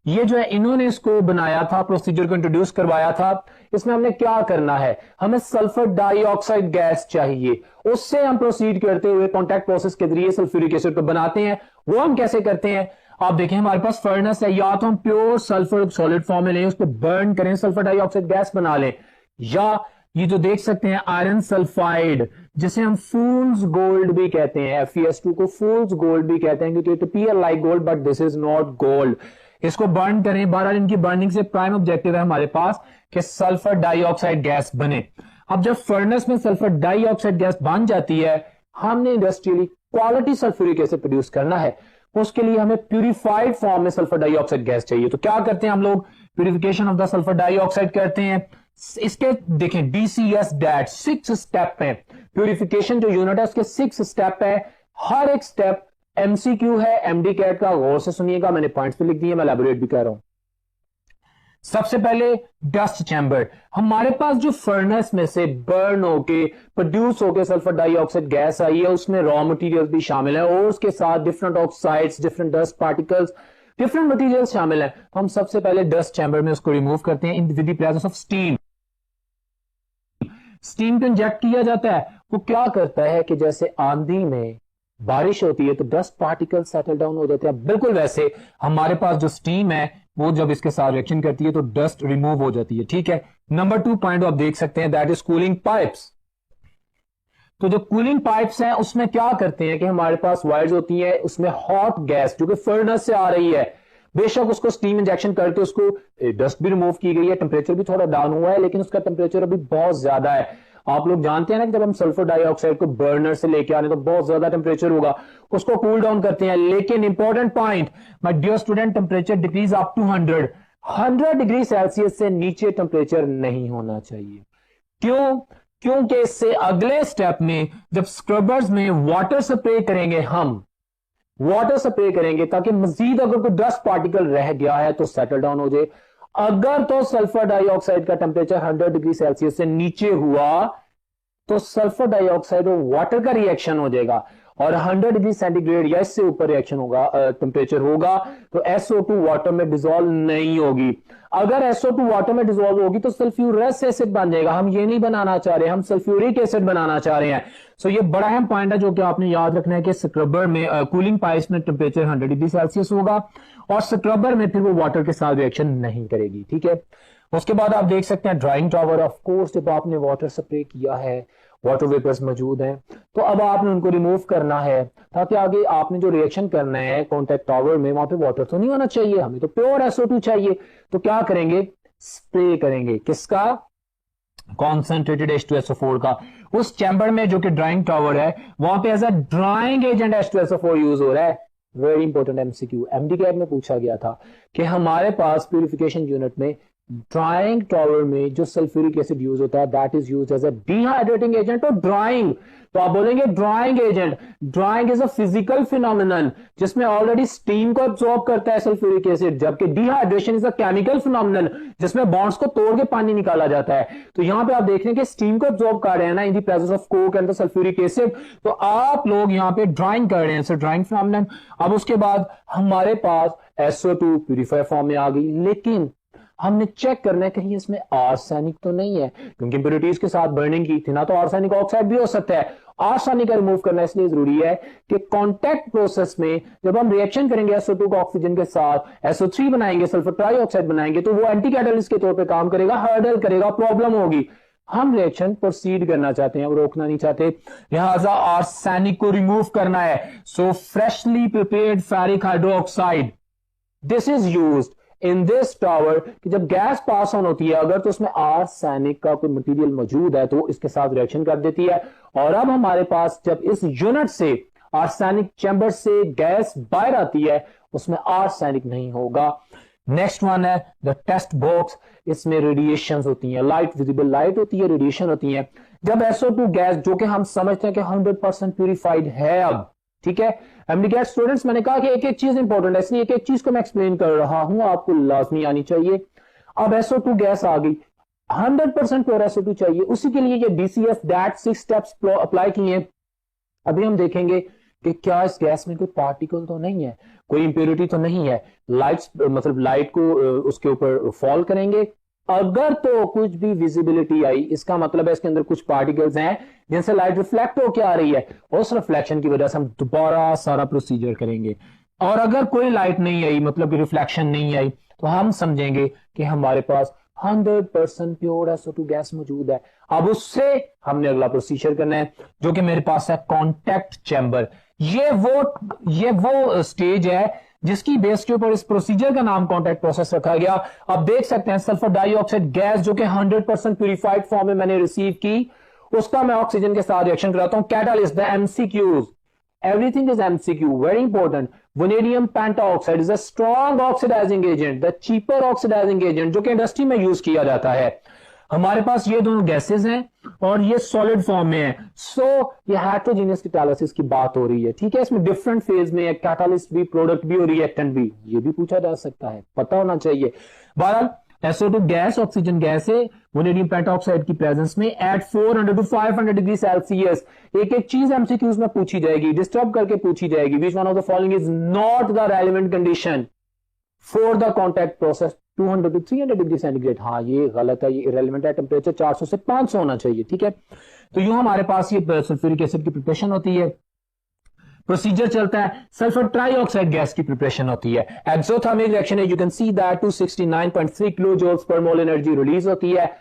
ये जो है इन्होंने इसको बनाया था, प्रोसीजर को इंट्रोड्यूस करवाया था। इसमें हमने क्या करना है, हमें सल्फर डाइऑक्साइड गैस चाहिए, उससे हम प्रोसीड करते हुए कॉन्टैक्ट प्रोसेस के जरिए सल्फ्यूरिक एसिड को बनाते हैं। वो हम कैसे करते हैं, आप देखें हमारे पास फर्नेस है, या तो हम प्योर सल्फर सॉलिड फॉर्म में लें, उसको बर्न करें, सल्फर डाइऑक्साइड गैस बना लें, या ये जो देख सकते हैं आयरन सल्फाइड, जिसे हम फूल्स गोल्ड भी कहते हैं, FeS2 को फूल्स गोल्ड भी कहते हैं क्योंकि it appear like gold but this is not gold. इसको बर्न करें। बहरहाल इनकी बर्निंग से प्राइम ऑब्जेक्टिव है हमारे पास कि सल्फर डाइऑक्साइड गैस बने। अब जब फर्नेस में सल्फर डाइऑक्साइड गैस बन जाती है, हमने industrially quality sulphuric acid produce करना है, उसके लिए हमें प्यूरिफाइड फॉर्म में सल्फर डाइऑक्साइड गैस चाहिए। तो क्या करते हैं हम लोग, purification of the sulphur dioxide करते हैं। इसके देखें DCS डैट 6 स्टेप है, प्यूरिफिकेशन जो यूनिट है उसके 6 स्टेप है। हर एक स्टेप MCQ है एमडी कैट का, गौर से सुनिएगा, मैंने पॉइंट्स पे लिख दिए, मैं एलैबोरेट भी कर रहा हूं। सबसे पहले डस्ट चैम्बर, हमारे पास जो फर्नेस में से बर्न होके प्रोड्यूस होके सल्फर डाइऑक्साइड गैस आई है, उसमें रॉ मटेरियल भी शामिल है और उसके साथ different oxides, different dust particles, different material शामिल है। तो हम सबसे पहले डस्ट चैम्बर में उसको रिमूव करते हैं in with the presence of steam. Steam को इंजेक्ट किया जाता है, वो क्या करता है कि जैसे आंधी में बारिश होती है तो डस्ट पार्टिकल सेटल डाउन हो जाते हैं, बिल्कुल वैसे हमारे पास जो स्टीम है वो जब इसके साथ रिएक्शन करती है तो डस्ट रिमूव हो जाती है। ठीक है। नंबर 2 पॉइंट आप देख सकते हैं, दैट इज कूलिंग पाइप्स। तो जो कूलिंग पाइप्स हैं उसमें क्या करते हैं कि हमारे पास वायर्स होती है, उसमें हॉट गैस जो कि फर्नेस से आ रही है, बेशक उसको स्टीम इंजेक्शन करके उसको डस्ट भी रिमूव की गई है, टेम्परेचर भी थोड़ा डाउन हुआ है, लेकिन उसका टेम्परेचर अभी बहुत ज्यादा है। आप लोग जानते हैं ना कि जब हम सल्फर डाइऑक्साइड को बर्नर से लेके आने तो बहुत ज्यादा टेम्परेचर होगा, उसको कूल डाउन करते हैं। लेकिन important point my dear student, temperature decrease up to 100 degree Celsius से नीचे टेम्परेचर नहीं होना चाहिए। क्यों? क्योंकि इससे अगले स्टेप में जब स्क्रबर्स में वाटर स्प्रे करेंगे, हम वाटर स्प्रे करेंगे ताकि मजीद अगर कोई डस्ट पार्टिकल रह गया है तो सेटल डाउन हो जाए। अगर तो सल्फर डाइऑक्साइड का टेम्परेचर 100 डिग्री सेल्सियस से नीचे हुआ तो सल्फर डाइऑक्साइड और वाटर का रिएक्शन हो जाएगा और 100 डिग्री सेंटीग्रेड या इससे ऊपर रिएक्शन होगा, टेम्परेचर होगा तो SO2 वाटर में डिसॉल्व नहीं होगी। अगर SO2 वाटर में डिसॉल्व होगी तो सल्फ्यूरस एसिड बन जाएगा। हम ये नहीं बनाना चाह रहे, हम सल्फ्यूरिक एसिड बनाना चाह रहे हैं। सो ये बड़ा अहम पॉइंट है जो कि आपने याद रखना है कि स्क्रबर में कूलिंग पाइप्स में टेम्परेचर 100 डिग्री सेल्सियस होगा और स्क्रबर में फिर वो वाटर के साथ रिएक्शन नहीं करेगी। ठीक है। उसके बाद आप देख सकते हैं ड्राइंग टावर। ऑफ कोर्स जब आपने वाटर स्प्रे किया है, वाटर वेपर्स मौजूद हैं, तो अब आपने उनको रिमूव करना है ताकि आगे आपने जो रिएक्शन करना है कॉन्टैक्ट टावर में, वहां पे वाटर तो नहीं होना चाहिए, हमें तो प्योर SO2 चाहिए। तो क्या करेंगे, स्प्रे करेंगे। किसका? कॉन्सेंट्रेटेड H2SO4 का। उस चैम्बर में जो कि ड्राइंग टावर है वहां पे as a drying agent H2SO4 use हो रहा है। Very important MCQ, MDCAT में पूछा गया था कि हमारे पास प्यूरिफिकेशन यूनिट में ड्राइंग टावर में जो सल्फ्यूरिक एसिड यूज होता है that is used as a dehydrating agent और ड्राइंग। तो आप बोलेंगे drying agent, drying is a physical phenomenon जिसमें ऑलरेडी स्टीम को अब्सॉर्ब करता है सल्फ्यूरिक एसिड, जबकि dehydration is a chemical phenomenon जिसमें बॉन्ड्स को तोड़ के पानी निकाला जाता है। तो यहां पे आप देख रहे हैं कि स्टीम को अब्सॉर्ब कर रहे हैं ना इन the presence of Coke and the sulphuric acid, तो आप लोग यहां पे ड्राइंग कर रहे हैं, सो ड्राइंग फिनोमिनन। अब उसके बाद हमारे पास SO2 प्यूरिफायर फॉर्म में आ गई, लेकिन हमने चेक करना है कहीं इसमें आर्सेनिक तो नहीं है, क्योंकि इम्प्योरिटीज के साथ बर्निंग की थी ना, तो आर्सेनिक ऑक्साइड भी हो सकता है। आर्सेनिक का रिमूव करना इसलिए जरूरी है कि कांटेक्ट प्रोसेस में जब हम रिएक्शन करेंगे SO2 को ऑक्सीजन के साथ SO3 बनाएंगे, सल्फर ट्राइऑक्साइड बनाएंगे, तो वो एंटी कैटलिस्ट के तौर पे काम करेगा, हर्डल करेगा, प्रॉब्लम होगी। हम रिएक्शन प्रोसीड करना चाहते हैं, रोकना नहीं चाहते, लिहाजा आर्सेनिक को रिमूव करना है। So freshly prepared ferric hydroxide, this is used in this tower कि जब गैस पास ऑन होती है अगर तो उसमें आर्सेनिक का कोई मटेरियल मौजूद है तो इसके साथ रिएक्शन कर देती है। और अब हमारे पास जब इस यूनिट से आर्सेनिक चैम्बर से गैस बाहर आती है उसमें आर्सेनिक नहीं होगा। नेक्स्ट वन है द टेस्ट बॉक्स, इसमें रेडिएशन होती हैं, लाइट, विजिबल लाइट होती है, रेडिएशन होती है। जब SO2 गैस जो कि हम समझते हैं कि 100% प्यूरिफाइड है अब, ठीक है एमडी स्टूडेंट्स, मैंने कहा कि एक एक चीज इंपॉर्टेंट है इसलिए एक एक चीज को मैं एक्सप्लेन कर रहा हूं, आपको लाजमी आनी चाहिए। अब SO2 गैस आ गई, 100% प्योर SO2 चाहिए, उसी के लिए ये DCF दैट 6 स्टेप्स अप्लाई किए। अभी हम देखेंगे कि क्या इस गैस में कोई पार्टिकल तो नहीं है, कोई इंप्योरिटी तो नहीं है। लाइट्स मतलब लाइट को उसके ऊपर फॉल करेंगे, अगर तो कुछ भी विजिबिलिटी आई इसका मतलब है इसके अंदर कुछ पार्टिकल्स हैं जिनसे लाइट रिफ्लेक्ट होकर आ रही है, उस रिफ्लेक्शन की वजह से हम दोबारा सारा प्रोसीजर करेंगे। और अगर कोई लाइट नहीं आई मतलब कि रिफ्लेक्शन नहीं आई तो हम समझेंगे कि हमारे पास 100% प्योर SO2 गैस मौजूद है। अब उससे हमने अगला प्रोसीजर करना है जो कि मेरे पास है कॉन्टैक्ट चैम्बर। ये वो स्टेज है जिसकी बेस के ऊपर इस प्रोसीजर का नाम कॉन्टैक्ट प्रोसेस रखा गया। आप देख सकते हैं सल्फर डाइऑक्साइड गैस जो कि 100% प्यूरिफाइड फॉर्म में मैंने रिसीव की, उसका मैं ऑक्सीजन के साथ रिएक्शन कराता हूं। Catalyst, the MCQs, everything is MCQ, very important. Vanadium pentaoxide is a strong oxidizing agent, the cheaper oxidizing agent जो कि इंडस्ट्री में यूज किया जाता है। हमारे पास ये दोनों गैसेस हैं और ये सॉलिड फॉर्म में है। सो ये हेटेरोजेनियस कैटालिसिस की बात हो रही है, ठीक है। इसमें डिफरेंट फेज में है, कैटालिस्ट भी, प्रोडक्ट भी और रिएक्टेंट भी, ये भी पूछा जा सकता है, पता होना चाहिए। बहरहाल SO2 गैस ऑक्सीजन गैस है वैनेडियम पेंटाऑक्साइड की प्रेजेंस में एट 400 to 500 डिग्री सेल्सियस। एक एक चीज एमसीक्यूज में पूछी जाएगी, डिस्टर्ब करके पूछी जाएगी। विच one of the following is not the relevant condition for the contact process 200 to 300 degree centigrade. हाँ ये गलत है, ये इरेलेवेंट है। टेम्परेचर 400 से 500 होना चाहिए, ठीक है। तो यूं हमारे पास ये सल्फ्यूरिक एसिड की प्रिपरेशन होती है, प्रोसीजर चलता है। सल्फर ट्राइऑक्साइड गैस की प्रिपरेशन होती है, एक्सोथर्मिक रिएक्शन है। You can see that 269.3 kilo joules per mole energy release होती है।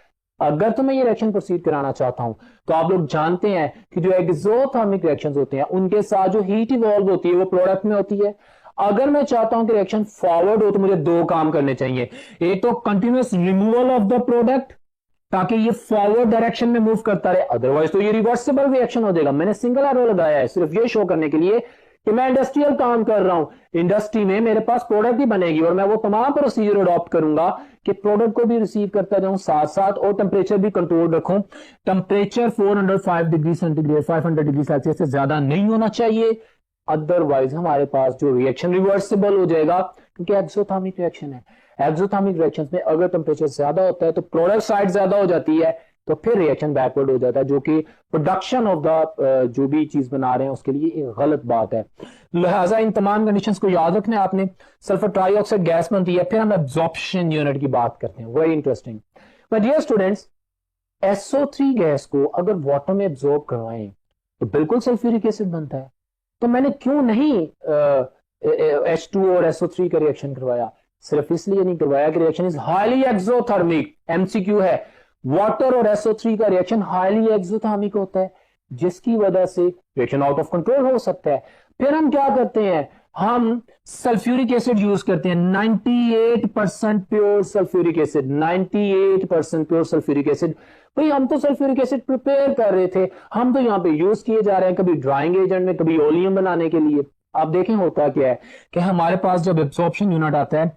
अगर तो मैं ये रिएक्शन प्रोसीड कराना चाहता हूं तो आप लोग जानते हैं कि जो एक्सोथर्मिक रिएक्शंस होते हैं उनके साथ जो हीट इवॉल्व होती है वो प्रोडक्ट में होती है। अगर मैं चाहता हूं कि रिएक्शन फॉरवर्ड हो तो मुझे दो काम करने चाहिए, एक तो continuous removal of the product ताकि ये फॉरवर्ड डायरेक्शन में मूव करता रहे, अदरवाइज तो ये रिवर्सिबल रिएक्शन हो जाएगा। मैंने सिंगल एरो लगाया है सिर्फ ये शो करने के लिए कि मैं इंडस्ट्रियल काम कर रहा हूं, इंडस्ट्री में मेरे पास प्रोडक्ट ही बनेगी और मैं वो तमाम प्रोसीजर अडॉप्ट करूंगा कि प्रोडक्ट को भी रिसीव करता जाऊं साथ साथ और टेम्परेचर भी कंट्रोल रखूं। Temperature 405 degree centigrade 500 degree Celsius से ज्यादा नहीं होना चाहिए, अदरवाइज हमारे पास जो रिएक्शन रिवर्सिबल हो जाएगा, क्योंकि एक्सोथर्मिक रिएक्शन है। एक्सोथर्मिक रिएक्शंस में अगर टेम्परेचर ज्यादा होता है तो प्रोडक्ट साइड ज्यादा हो जाती है, तो फिर रिएक्शन बैकवर्ड हो जाता है, जो कि प्रोडक्शन ऑफ द जो भी चीज बना रहे हैं उसके लिए एक गलत बात है। लिहाजा इन तमाम कंडीशंस को याद रखना है आपने। सल्फर ट्राइऑक्साइड गैस बनती है, फिर हम एब्जॉर्प्शन यूनिट की बात करते हैं, very interesting. But dear students, SO3 gas को अगर वाटर में एब्जॉर्ब करवाएं तो बिल्कुल सल्फ्यूरिक एसिड बनता है। तो मैंने क्यों नहीं H2 और SO3 का रिएक्शन करवाया? सिर्फ इसलिए नहीं करवाया कि reaction is highly exothermic. MCQ है, वाटर और SO3 का रिएक्शन हाईली एक्सोथर्मिक होता है, जिसकी वजह से रिएक्शन आउट ऑफ कंट्रोल हो सकता है। फिर हम क्या करते हैं, हम सल्फ्यूरिक एसिड यूज करते हैं, 98% pure sulphuric acid, 98% pure sulphuric acid. भाई हम तो सल्फ्यूरिक एसिड प्रिपेयर कर रहे थे, हम तो यहाँ पे यूज किए जा रहे हैं, कभी ड्राइंग एजेंट में, कभी ओलियम बनाने के लिए। आप देखें होता क्या है कि हमारे पास जब एब्सॉर्प्शन यूनिट आता है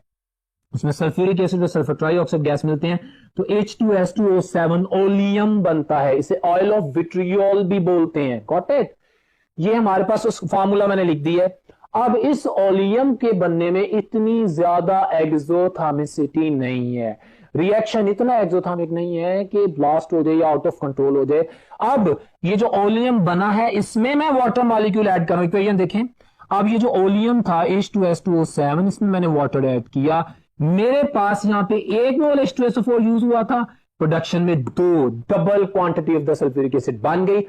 उसमें सल्फ्यूरिक एसिड और सल्फर ट्राइऑक्साइड गैस मिलते हैं तो H2S2O7 ओलियम बनता है, इसे ऑयल ऑफ विट्रियोल भी बोलते हैं। Got it? ये हमारे पास उस फार्मूला मैंने लिख दी है। अब इस ओलियम के बनने में इतनी ज्यादा एक्सोथर्मिसिटी नहीं है, रिएक्शन इतना एक्सोथर्मिक नहीं है कि ब्लास्ट हो जाए या आउट ऑफ कंट्रोल हो जाए। अब ये जो ओलियम बना है इसमें मैं वाटर मॉलिक्यूल ऐड करूं, इक्वेशन देखें। अब ये जो ओलियम था H2S2O7 इसमें मैंने वाटर ऐड किया, मेरे पास यहां पे 1 मोल H2SO4 यूज हुआ था, प्रोडक्शन में 2, double quantity of the sulphuric acid बन गई।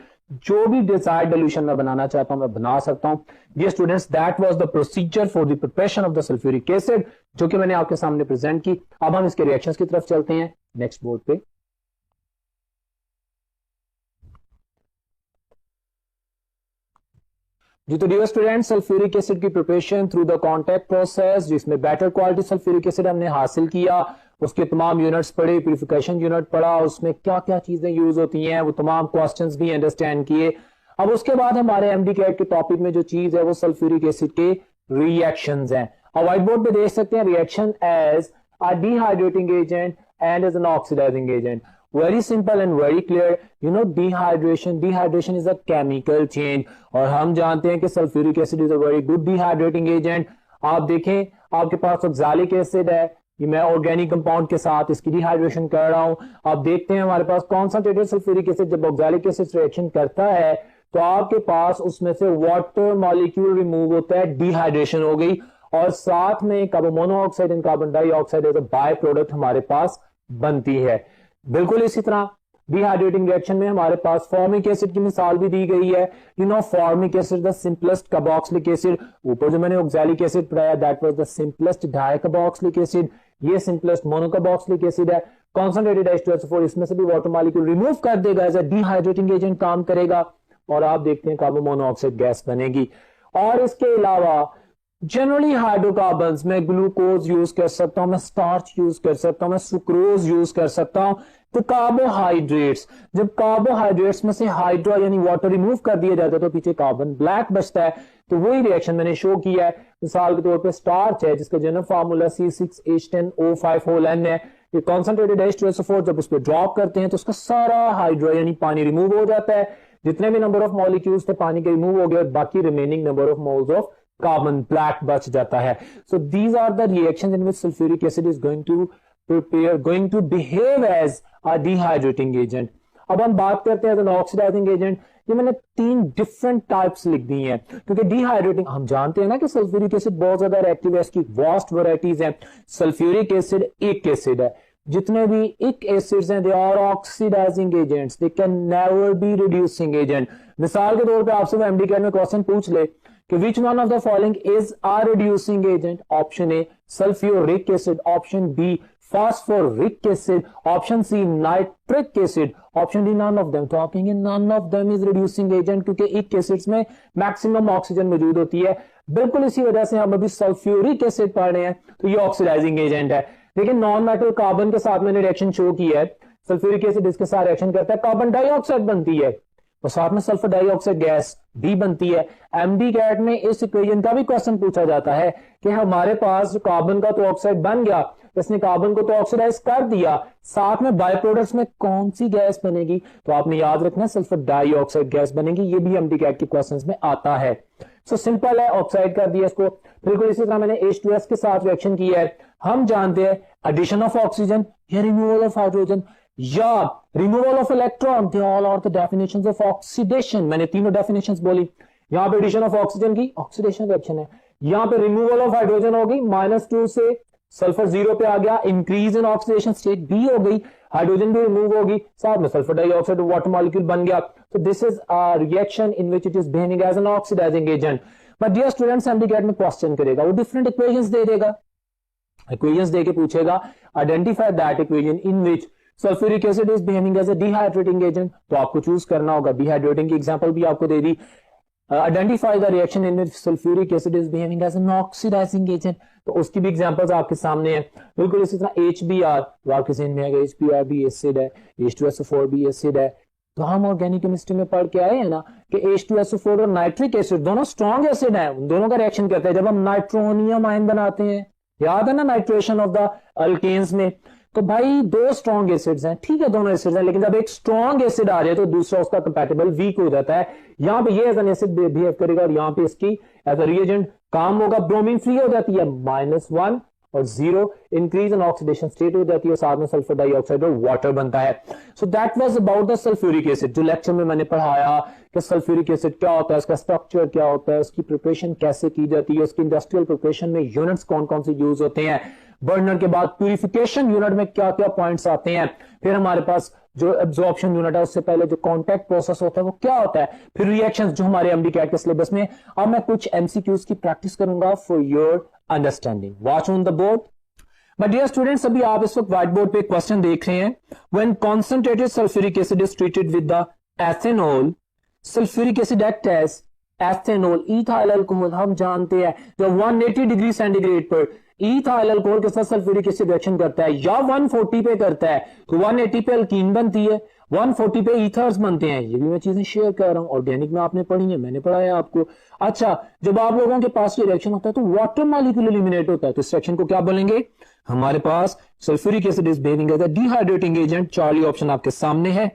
जो भी डिजायर्ड सोल्यूशन मैं बनाना चाहता हूं मैं बना सकता हूं। ये students that was the procedure for the preparation of the sulphuric acid, जो कि मैंने आपके सामने प्रेजेंट की। अब हम इसके रिएक्शंस की तरफ चलते हैं नेक्स्ट बोर्ड पे। जी तो डियर स्टूडेंट, सल्फ्यूरिक एसिड की preparation through the contact process, जिसमें बेटर क्वालिटी सल्फ्यूरिक एसिड हमने हासिल किया, उसके तमाम यूनिट्स पढ़े, प्यूरिफिकेशन यूनिट पढ़ा, उसमें क्या क्या चीजें यूज होती हैं वो तमाम क्वेश्चंस भी अंडरस्टैंड किए। अब उसके बाद हमारे एमडी कैट के टॉपिक में जो चीज है वो सल्फ्यूरिक एसिड के रिएक्शंस हैं। अब व्हाइट बोर्ड पे देख सकते हैं reaction as a dehydrating agent and as an oxidising agent. Very simple and very clear. You know, dehydration is a chemical change, और हम जानते हैं कि sulphuric acid is a very good dehydrating agent. आप देखें आपके पास ऑक्सैलिक एसिड है, ये मैं ऑर्गेनिक कंपाउंड के साथ इसकी डिहाइड्रेशन कर रहा हूं। आप देखते हैं हमारे पास कॉन्संट्रेटेड सल्फ्यूरिक एसिड जब ऑक्सैलिक एसिड से रिएक्शन करता है तो आपके पास उसमें से वाटर मॉलिक्यूल रिमूव होता है, डिहाइड्रेशन हो गई, और साथ में carbon monoxide and carbon dioxide as a by product हमारे पास बनती है। बिल्कुल इसी तरह डिहाइड्रेटिंग रिएक्शन में हमारे पास फॉर्मिक एसिड की मिसाल भी दी गई है। You know, formic acid the simplest carboxylic acid. ऊपर जो मैंने ऑक्सैलिक एसिड पढ़ाया that was the simplest dicarboxylic acid, ये सिंपलेस्ट मोनोकार्बोक्सिलिक एसिड है। कॉन्संट्रेटेड H2SO4 इसमें से भी वाटर मॉलिक्यूल रिमूव कर देगा, एज अ डिहाइड्रेटिंग एजेंट काम करेगा, और आप देखते हैं कार्बन मोनोऑक्साइड गैस बनेगी। और इसके अलावा जनरली हाइड्रोकार्बन्स में ग्लूकोज यूज कर सकता हूं, मैं स्टार्च यूज कर सकता हूं, मैं सुक्रोज यूज कर सकता हूं। तो कार्बोहाइड्रेट्स, जब कार्बोहाइड्रेट्स में से हाइड्रो यानी वाटर रिमूव कर दिया जाता है तो पीछे कार्बन ब्लैक बचता है। तो वही रिएक्शन मैंने शो किया है। मिसाल के तौर पे स्टार्च है जिसका जनरल फार्मूला C6H10O5 है। ये कॉन्संट्रेटेड H2SO4 जब उस पर ड्रॉप करते हैं तो उसका सारा हाइड्रो यानी पानी रिमूव हो जाता है। जितने भी नंबर ऑफ मॉलिक्यूल्स थे पानी के रिमूव हो गए, बाकी remaining number of moles of carbon black बच जाता है। So these are the reactions in which sulfuric acid is going to behave as a dehydrating agent. अब हम बात करते हैं as an oxidizing agent। ये मैंने 3 डिफरेंट टाइप्स लिख दी हैं क्योंकि डिहाइड्रेटिंग हम जानते हैं ना कि सल्फ्यूरिक एसिड बहुत ज्यादा रिएक्टिव है, इसकी वास्ट वैरायटीज हैं। सल्फ्यूरिक एसिड एक एसिड है, जितने भी इक एसिड्स हैं they are oxidising agents, they can never be reducing agent. मिसाल के तौर पे आपसे एमडी कैट में क्वेश्चन पूछ ले कि which one of the following is a reducing agent? Option A sulfuric acid, option B phosphoric acid, option C nitric acid, option D none of them। तो आप कहेंगे none of them is reducing agent क्योंकि एक acids में maximum oxygen मौजूद होती है। बिल्कुल इसी वजह से हम अभी सल्फ्यूरिक एसिड पढ़ रहे हैं, तो ये ऑक्सीडाइजिंग एजेंट है। लेकिन नॉन मेटल कार्बन के साथ मैंने रिएक्शन शो की है, सल्फ्यूरिक एसिड इसके साथ रिएक्शन करता है, कार्बन डाइऑक्साइड बनती है और साथ में सल्फर डाइऑक्साइड गैस भी बनती है। एमडी कैट में इस इक्वेशन का भी क्वेश्चन पूछा जाता है कि हमारे पास कार्बन का तो ऑक्साइड बन गया, इसने कार्बन को तो ऑक्सीडाइज कर दिया, साथ में बाय प्रोडक्ट्स में कौन सी गैस बनेगी? तो आपने याद रखना सल्फर डाइऑक्साइड गैस बनेगी। ये भी एमडी कैट के क्वेश्चंस में आता है। सो सिंपल है, ऑक्साइड कर दिया इसको। बिल्कुल इसी तरह मैंने H2S के साथ रिएक्शन किया है। हम जानते हैं एडिशन ऑफ ऑक्सीजन या रिमूवल ऑफ हाइड्रोजन या removal of electron, they all are the definitions of oxidation. मैंने तीनों डेफिनेशंस बोली। यहां पे एडिशन ऑफ ऑक्सीजन की ऑक्सीडेशन रिएक्शन है, यहां पे रिमूवल ऑफ हाइड्रोजन होगी, -2 से सल्फर 0 पे आ गया, इंक्रीज इन ऑक्सीडेशन स्टेट भी हो गई, हाइड्रोजन भी रिमूव होगी, साथ में सल्फर डाइऑक्साइड वाटर मॉलिक्यूल बन गया। तो this is a reaction in which it is behaving as an oxidising agent. But dear students, MDCAT में क्वेश्चन करेगा, वो डिफरेंट इक्वेशंस दे देगा, इक्वेशंस देके पूछेगा identify that equation in which sulphuric acid is behaving as a dehydrating agent. तो आपको choose करना होगा, डिहाइड्रेटिंग की एग्जांपल भी आपको दे दी। Identify the reaction in which sulphuric acid is behaving as an oxidising agent, तो उसकी भी एग्जांपल्स आपके सामने है। बिल्कुल इसी तरह HBr, तो आपके ज़हन में आएगा HBr भी एसिड है, H2SO4 भी एसिड है। तो हम ऑर्गेनिक केमिस्ट्री में पढ़ के आए हैं ना कि H2SO4 और नाइट्रिक एसिड दोनों स्ट्रॉन्ग एसिड है, उन दोनों का रिएक्शन करते हैं जब हम नाइट्रोनियम आयन बनाते हैं। याद है ना नाइट्रेशन ऑफ द अल्केन्स में? तो भाई 2 स्ट्रॉन्ग एसिड्स हैं, ठीक है दोनों एसिड्स हैं, लेकिन जब एक स्ट्रॉन्ग एसिड आ जाए तो दूसरा उसका कंपैटिबल वीक हो जाता है। यहां पे ये एज एन एसिड बिहेव करेगा और यहां पे इसकी एज अ रिएजेंट काम होगा, ब्रोमीन फ्री हो जाती है, -1 और 0 इंक्रीज इन ऑक्सीडेशन स्टेट हो जाती है, साथ में सल्फर डाइऑक्साइड और वाटर बनता है। So that was about the sulphuric acid. जो लेक्चर में मैंने पढ़ाया कि सल्फ्यूरिक एसिड क्या होता है, उसका स्ट्रक्चर क्या होता है, उसकी प्रिपरेशन कैसे की जाती है, उसकी इंडस्ट्रियल प्रिपरेशन में यूनिट्स कौन कौन से यूज होते हैं, बर्नर के बाद प्यूरिफिकेशन यूनिट में क्या क्या पॉइंट्स आते हैं, फिर हमारे पास जो एब्जॉर्प्शन यूनिट है उससे पहले जो कांटेक्ट प्रोसेस होता है वो क्या होता है, फिर रिएक्शंस जो हमारे एमडी कैट के सिलेबस में। अब मैं कुछ एमसीक्यूज की प्रैक्टिस करूंगा for your understanding. Watch on the board. My dear students, अभी आप इस वक्त व्हाइट बोर्ड पे क्वेश्चन देख रहे हैं। When concentrated sulphuric acid is treated with the ethanol, sulphuric acid act as ethanol ethyl alcohol. हम जानते हैं जब 180 डिग्री सेंटीग्रेड पर इथाइल अल्कोहल के साथ सल्फ्यूरिक एसिड रिएक्शन करता है या 140 पे करता है तो 180 पे अल्कीन बनती है, 140 पे ईथर्स बनते हैं। ये भी मैं चीजें शेयर कर रहा हूं, ऑर्गेनिक में आपने पढ़ी है, मैंने पढ़ाया आपको। अच्छा, जब आप लोगों के पास ये रिएक्शन होता है तो वाटर मॉलिक्यूल एलिमिनेट होता है, तो इस रिएक्शन को क्या बोलेंगे? हमारे पास sulphuric acid is behaving as a dehydrating agent. Charlie option आपके सामने है।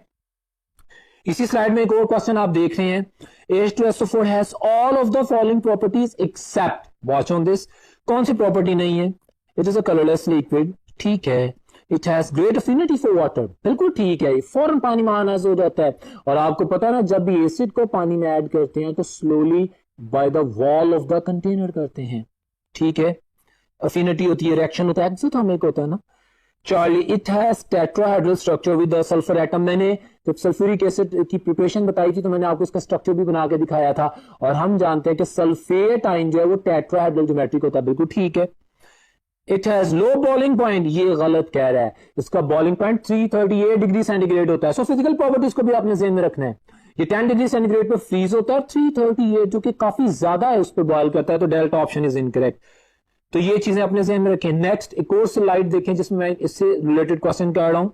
इसी स्लाइड में एक और क्वेश्चन आप देख रहे हैं, H2SO4 has all of the following properties except, watch on this, कौन सी प्रॉपर्टी नहीं है? It is a colourless liquid, ठीक है। It has great affinity for water, बिल्कुल ठीक है, फौरन पानी में आनाज हो जाता है। और आपको पता है ना, जब भी एसिड को पानी में ऐड करते हैं तो slowly by the wall of the container करते हैं, ठीक है। अफिनिटी होती है, रिएक्शन होता है, एक्सोथर्मिक होता है ना। Charlie, it has tetrahedral structure with the sulphur atom. मैंने जब सल्फ्यूरिक एसिड की प्रिपरेशन बताई थी तो मैंने आपको इसका स्ट्रक्चर भी बना के दिखाया था। और हम जानते हैं कि सल्फेट आयन जो है वो टेट्राहेड्रल ज्योमेट्रिक होता है, बिल्कुल ठीक है। It has low boiling point, ये गलत कह रहा है, इसका बॉइलिंग पॉइंट 338 डिग्री सेंटीग्रेड होता है। सो फिजिकल प्रॉपर्टीज को भी आपने ध्यान में रखना है। ये 10 डिग्री सेंटीग्रेड पर फ्रीज होता है, 338 जो कि काफी ज्यादा है उस पर बॉयल करता है, तो डेल्टा ऑप्शन इज इनकरेक्ट। तो ये चीजें अपने ध्यान में रखें। नेक्स्ट एक और स्लाइड देखें जिसमें मैं इससे रिलेटेड क्वेश्चन कर रहा हूं।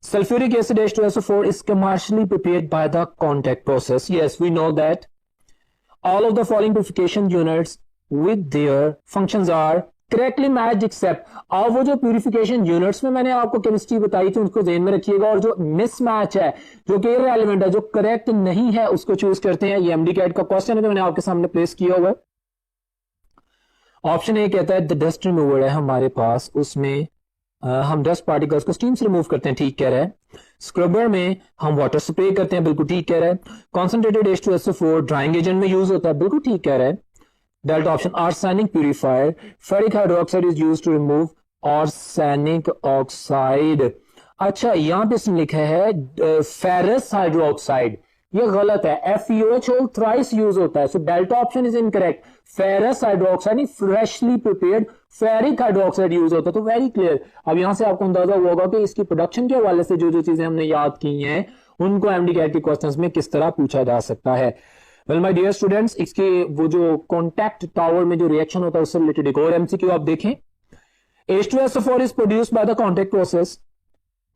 Sulphuric acid H2SO4 is commercially prepared by the contact process. Yes, we know that all of the following purification units with their functions are correctly matched except। अब वो जो प्यूरिफिकेशन यूनिट्स में मैंने आपको chemistry बताई थी उसको ध्यान में रखिएगा, और जो मिसमैच है, जो कि इररिलेवेंट है, जो करेक्ट नहीं है, उसको चूज करते हैं। ये एमडी कैट का क्वेश्चन है, तो मैंने आपके सामने प्लेस किया हुआ है। ऑप्शन ए कहता है द डस्ट रिमूवर है हमारे पास, उसमें हम डस्ट पार्टिकल्स को स्टीम से रिमूव करते हैं, ठीक कह रहा है। स्क्रबर में हम वाटर स्प्रे करते हैं, बिल्कुल ठीक कह रहा है। कॉन्सेंट्रेटेड H2SO4 ड्राइंग एजेंट में यूज होता है, बिल्कुल ठीक कह रहा है। Delta option. Arsenic purifier, ferric hydroxide is used to remove arsenic oxide. अच्छा, यहां पे इसमें लिखा है फेरस हाइड्रोक्साइड, ये गलत है, FeOH थ्राइस यूज होता है, so delta option is incorrect. Ferrous hydroxide freshly prepared ferric hydroxide use होता है, तो वेरी क्लियर। अब यहां से आपको अंदाजा हुआ होगा कि इसकी प्रोडक्शन के हवाले से जो जो चीजें हमने याद की हैं उनको एमडी कैट के क्वेश्चंस में किस तरह पूछा जा सकता है। वेल माय डियर स्टूडेंट्स, इसके वो जो कॉन्टैक्ट टावर में जो रिएक्शन होता है उससे रिलेटेड एक और एमसीक्यू आप देखें। H2SO4 is produced by the contact process.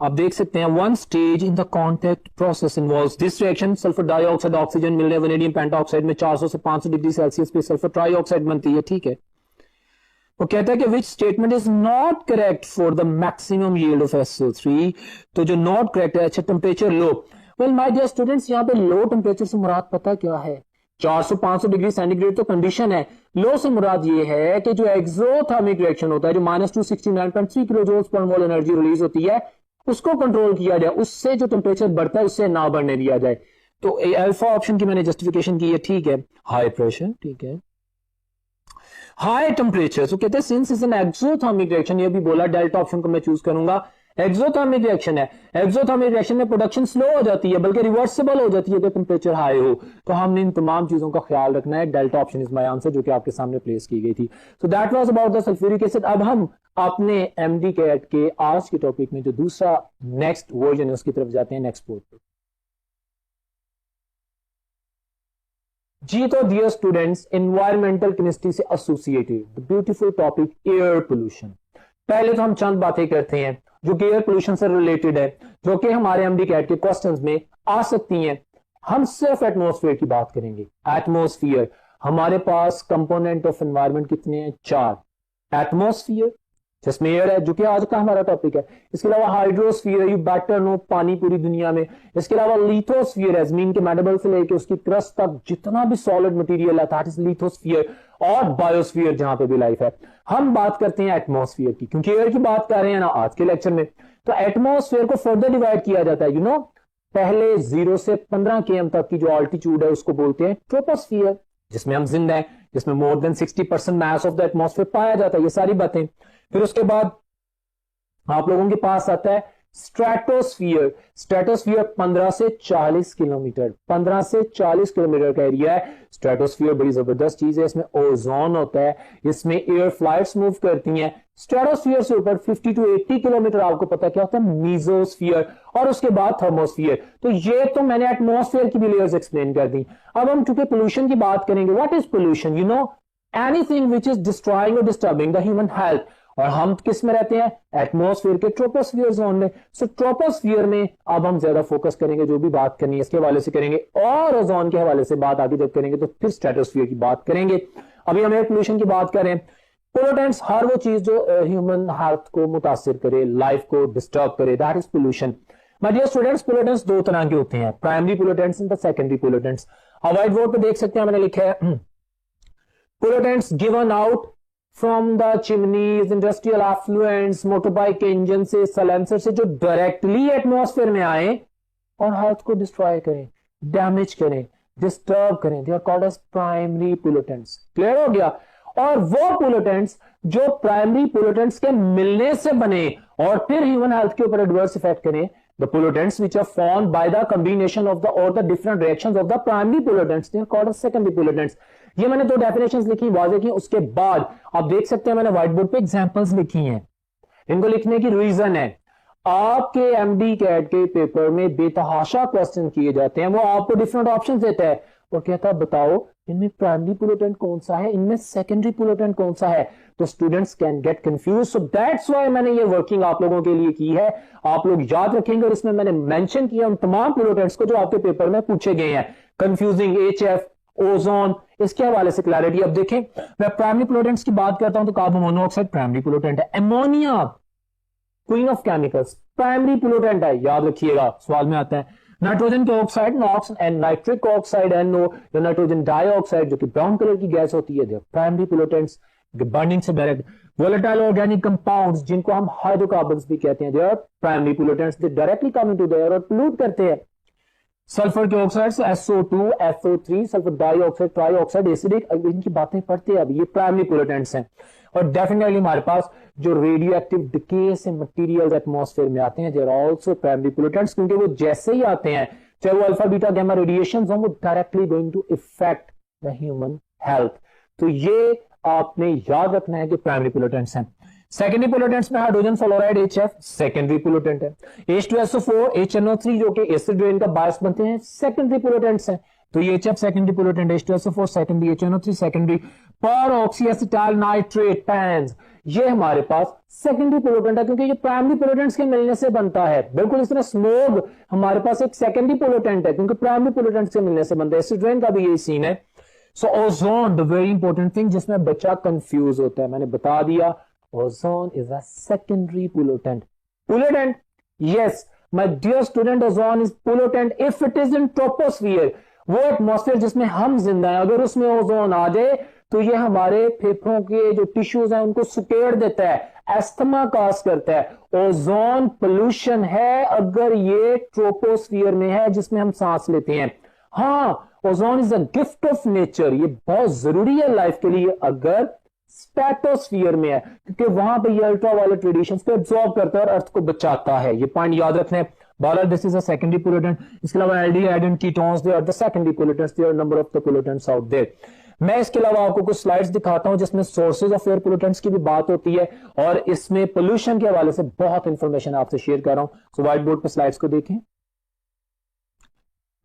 आप देख सकते हैं one stage in the contact process involves this reaction. Sulphur dioxide oxygen मिल रहे हैं वैनेडियम पेंटाऑक्साइड में 400 से 500 डिग्री सेल्सियस पे सल्फर ट्राइऑक्साइड बनती है, ठीक है। वो कहता है कि which statement is not correct for the maximum yield of SO3। तो जो नॉट करेक्ट है, अच्छा टेम्परेचर लो। वेल माय डियर स्टूडेंट्स, यहाँ पे लो टेम्परेचर से मुराद पता क्या है? 400-500 डिग्री सेंटीग्रेड तो कंडीशन है, लो से मुराद ये है कि जो एक्सोथर्मिक रिएक्शन होता है, जो -269.3 kilo joules per mole energy release होती है, उसको कंट्रोल किया जाए, उससे जो टेम्परेचर बढ़ता है उससे ना बढ़ने दिया जाए। तो अल्फा ऑप्शन की मैंने जस्टिफिकेशन की है, ठीक है। हाई प्रेशर, ठीक है, हाई टेम्परेचर, तो कहते हैं since is an exothermic reaction, ये भी बोला, डेल्टा ऑप्शन को मैं चूज करूंगा। एक्सोथर्मिक रिएक्शन है, एक्सोथर्मिक रिएक्शन में प्रोडक्शन स्लो हो जाती है, बल्कि रिवर्सिबल हो जाती है अगर टेम्परेचर हाई हो। तो हमने इन तमाम चीजों का ख्याल रखना है। Delta option is my answer, जो कि आपके सामने प्लेस की गई थी। So that was about the sulphuric acid. अब हम अपने एमडी कैट के आज के टॉपिक में जो दूसरा नेक्स्ट वर्जन है उसकी तरफ जाते हैं, नेक्स्ट बोर्ड पर। जी तो डियर स्टूडेंट्स, एनवायरमेंटल केमिस्ट्री से associated the beautiful topic air pollution. पहले तो हम चंद बातें करते हैं जो कि एयर पोल्यूशन से रिलेटेड है, जो कि हमारे एमडी कैट के क्वेश्चंस में आ सकती हैं। हम सिर्फ एटमॉस्फेयर की बात करेंगे। एटमॉस्फेयर, हमारे पास कंपोनेंट ऑफ एनवायरमेंट कितने हैं? 4। एटमॉस्फेयर जिसमें एयर है, जो कि आज का हमारा टॉपिक है। इसके अलावा हाइड्रोस्फीयर है, यू बेटर नो, पानी पूरी दुनिया में। इसके अलावा लिथोस्फीयर है, जमीन के मैंडेबल से लेकर उसकी क्रस्ट तक जितना भी सॉलिड मटेरियल है, दैट इज लिथोस्फीयर। और बायोस्फीयर जहां पे भी लाइफ है। हम बात करते हैं एटमॉस्फेयर की, क्योंकि एयर की बात कर रहे हैं ना आज के लेक्चर में। तो एटमॉस्फेयर को फर्दर डिवाइड किया जाता है, पहले 0 से 15 km तक की जो ऑल्टीट्यूड है उसको बोलते हैं ट्रोपोस्फियर, जिसमें हम जिंदा हैं, जिसमें more than 60% mass of the atmosphere पाया जाता है। ये सारी बातें। फिर उसके बाद आप लोगों के पास आता है स्ट्रेटोस्फियर। स्ट्रेटोस्फियर 15 से 40 किलोमीटर, 15 से 40 किलोमीटर का एरिया है। स्ट्रेटोस्फियर बड़ी जबरदस्त चीज है, इसमें ओजोन होता है, इसमें एयर फ्लाइट्स मूव करती हैं। स्ट्रेटोस्फियर से ऊपर 50 to 80 किलोमीटर आपको पता क्या होता है, मीजोस्फियर, और उसके बाद थर्मोस्फियर। तो ये तो मैंने एटमॉस्फेयर की भी लेयर्स एक्सप्लेन कर दी। अब हम चूंकि पोल्यूशन की बात करेंगे, what is pollution? Anything which is destroying और डिस्टर्बिंग द ह्यूमन हेल्थ। और हम किस में रहते हैं? एटमॉस्फेयर के ट्रोपोस्फियर जोन में। सो ट्रोपोस्फियर में अब हम ज्यादा फोकस करेंगे, जो भी बात करनी है इसके हवाले से करेंगे, और ओजोन के हवाले से बात आगे जब करेंगे तो फिर स्ट्रेटोस्फियर की बात करेंगे। अभी हम एयर पोल्यूशन की बात करें, पोल्यूटेंट्स हर वो चीज जो ह्यूमन हेल्थ को मुतासिर करे, लाइफ को डिस्टर्ब करे, that is pollution. My dear students, pollutants दो तरह के होते हैं, primary pollutants and secondary pollutants. अब व्हाइट बोर्ड पे देख सकते हैं, मैंने लिखा है pollutants given out from the chimneys, industrial effluents, motorbike engine से, साइलेंसर से, जो डायरेक्टली एटमॉस्फेयर में आए और हेल्थ को डिस्ट्रॉय करें, डैमेज करें, डिस्टर्ब करें, they are called as primary pollutants. Clear हो गया? और वो पोल्यूटेंट्स जो प्राइमरी पोल्यूटेंट्स के मिलने से बने और फिर ह्यूमन हेल्थ के ऊपर एडवर्स इफेक्ट करें, the pollutants which are formed by the combination of the different reactions of the primary pollutants, they are called as secondary pollutants। ये मैंने दो डेफिनेशंस लिखी, वाज़ेह की। उसके बाद आप देख सकते हैं मैंने व्हाइट बोर्ड पे एग्जांपल्स लिखी हैं। इनको लिखने की रीजन है, आपके एमडी कैट के पेपर में बेतहाशा क्वेश्चन किए जाते हैं, वो आपको डिफरेंट ऑप्शन देता है और कहता है बताओ इनमें प्राइमरी पोल्यूटेंट कौन सा है, इनमें सेकेंडरी पोल्यूटेंट कौन सा है। तो students can get confuse. So that's why मैंने ये वर्किंग आप लोगों के लिए की है, आप लोग याद रखेंगे। और इसमें मैंने मेंशन किया उन तमाम पोल्यूटेंट्स को जो आपके पेपर में पूछे गए हैं, कंफ्यूजिंग, एचएफ, ओजोन, इसके हवाले से क्लैरिटी। अब देखें, मैं प्राइमरी पोल्यूटेंट्स की बात करता हूं तो कार्बन मोनोऑक्साइड प्राइमरी पोल्यूटेंट है। Ammonia, queen of chemicals, primary pollutant है, याद रखिएगा, सवाल में आता है। नाइट्रोजन के oxide, NOx, and nitric oxide, NO, या नाइट्रोजन डाइऑक्साइड जो कि ब्राउन कलर की गैस होती है, प्राइमरी पोल्यूटेंट्स, बर्निंग से डायरेक्ट। वोलेटाइल ऑर्गेनिक कंपाउंड्स जिनको हम हाइड्रोकार्बन्स भी कहते हैं, they are primary pollutants, they directly come into the air और पोल्यूट करते हैं। सल्फर के oxides, SO2, SO3, sulphur dioxide, trioxide, acidic, इनकी बातें पढ़ते हैं अभी, ये प्राइमरी पोल्यूटेंट्स हैं। और डेफिनेटली हमारे पास जो रेडियो एक्टिव डिके से मटेरियल्स एटमॉस्फेयर में आते हैं, they are also primary pollutants, क्योंकि वो जैसे ही आते हैं, चाहे वो अल्फा बीटा गामा रेडिएशंस हो, वो directly going to effect the human health. तो ये आपने याद रखना है कि प्राइमरी पोल्यूटेंट्स हैं। सेकेंडरी पोल्यूटेंट्स में hydrogen fluoride, HF, secondary pollutant है। H2SO4, HNO3 जो कि एसिड रेन का बायस बनते हैं, सेकेंडरी पोल्यूटेंट्स हैं। तो ये HF secondary pollutant, H2SO4 secondary, HNO3 secondary. पर ऑक्सीएसिटाइल नाइट्रेट, पैंस, ये हमारे पास सेकेंडरी पोल्यूटेंट है, क्योंकि ये प्राइमरी पोल्यूटेंट्स के मिलने से बनता है। बिल्कुल इस तरह स्मोग हमारे पास एक सेकेंडरी पोल्यूटेंट है, क्योंकि प्राइमरी पोल्यूटेंट्स के मिलने से बनता है। एसिड रेन का भी यही सीन है। सो ozone, the very important thing जिसमें बच्चा कंफ्यूज होता है, मैंने बता दिया, ozone is a secondary pollutant. Pollutant, yes, my dear student, ozone is pollutant if it is in troposphere. वो एटमॉस्फेयर जिसमें हम जिंदा हैं, अगर उसमें ओजोन आ जाए तो ये हमारे फेफड़ों के जो टिश्यूज हैं उनको सुकेड़ देता है, एस्थमा काज करता है। ओजोन पोल्यूशन है अगर ये ट्रोपोस्फियर में है जिसमें हम सांस लेते हैं। हाँ, ozone is a gift of nature, ये बहुत जरूरी है लाइफ के लिए अगर स्ट्रेटोस्फियर में है, क्योंकि वहां पे ये अल्ट्रावायलेट रेडिएशंस को एब्जॉर्ब करता है और अर्थ को बचाता है। ये पॉइंट याद रखना है। बहरहाल this is a secondary pollutant. इसके अलावा aldehyde and ketones, they are the secondary pollutants, there number of the pollutants out there. मैं इसके अलावा आपको कुछ स्लाइड्स दिखाता हूं जिसमें सोर्सेज ऑफ एयर पोल्यूटेंट्स की भी बात होती है और इसमें पोल्यूशन के हवाले से बहुत इंफॉर्मेशन आपसे शेयर कर रहा हूं। सो व्हाइट बोर्ड पर स्लाइड्स को देखें।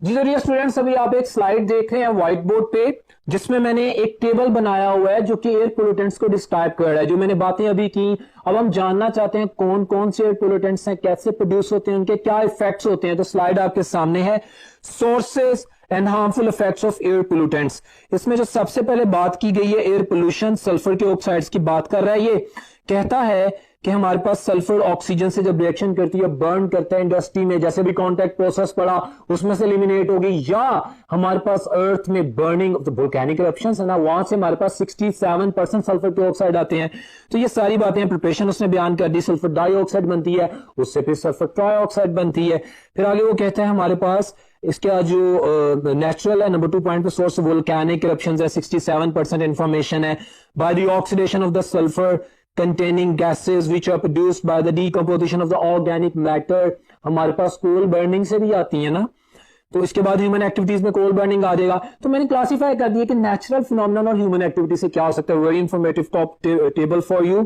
जी जरिए स्टूडेंट्स, अभी आप एक स्लाइड देख रहे हैं व्हाइट बोर्ड पे जिसमें मैंने एक टेबल बनाया हुआ है जो कि एयर पोल्यूटेंट्स को डिस्क्राइब कर रहा है। जो मैंने बातें अभी की, अब हम जानना चाहते हैं कौन कौन से एयर पोल्यूटेंट्स हैं, कैसे प्रोड्यूस होते हैं, उनके क्या इफेक्ट्स होते हैं। तो स्लाइड आपके सामने है। Sources, and harmful effects of air pollutants. इसमें जो सबसे पहले बात की गई है एयर पोल्यूशन, सल्फर के ऑक्साइड्स की बात कर रहा है। ये कहता है कि हमारे पास सल्फर ऑक्सीजन से जब रिएक्शन करती है, बर्न करता है इंडस्ट्री में, जैसे भी कॉन्टैक्ट प्रोसेस पड़ा उसमें से एलिमिनेट होगी, या हमारे पास अर्थ में burning of the volcanic eruptions है ना, वहां से हमारे पास 67% सल्फर के ऑक्साइड आते हैं। तो ये सारी बातें प्रिपरेशन उसने बयान कर दी। सल्फर डाइऑक्साइड बनती है, उससे फिर सल्फर ट्राइऑक्साइड बनती है। फिर आगे वो कहते हैं हमारे पास इसका जो नेचुरल है, नंबर 2 पॉइंट पे सोर्स वोल्केनिक इरप्शंस है, 67% इंफॉर्मेशन है। By the oxidation of the sulphur containing gases which are produced by the decomposition of the organic matter, हमारे पास कोल बर्निंग से भी आती है ना। तो इसके बाद ह्यूमन एक्टिविटीज में कोल बर्निंग आ जाएगा। तो मैंने क्लासिफाई कर दिया कि नेचुरल फिनोमेनन और ह्यूमन एक्टिविटी से क्या हो सकता है। Very informative top table for you.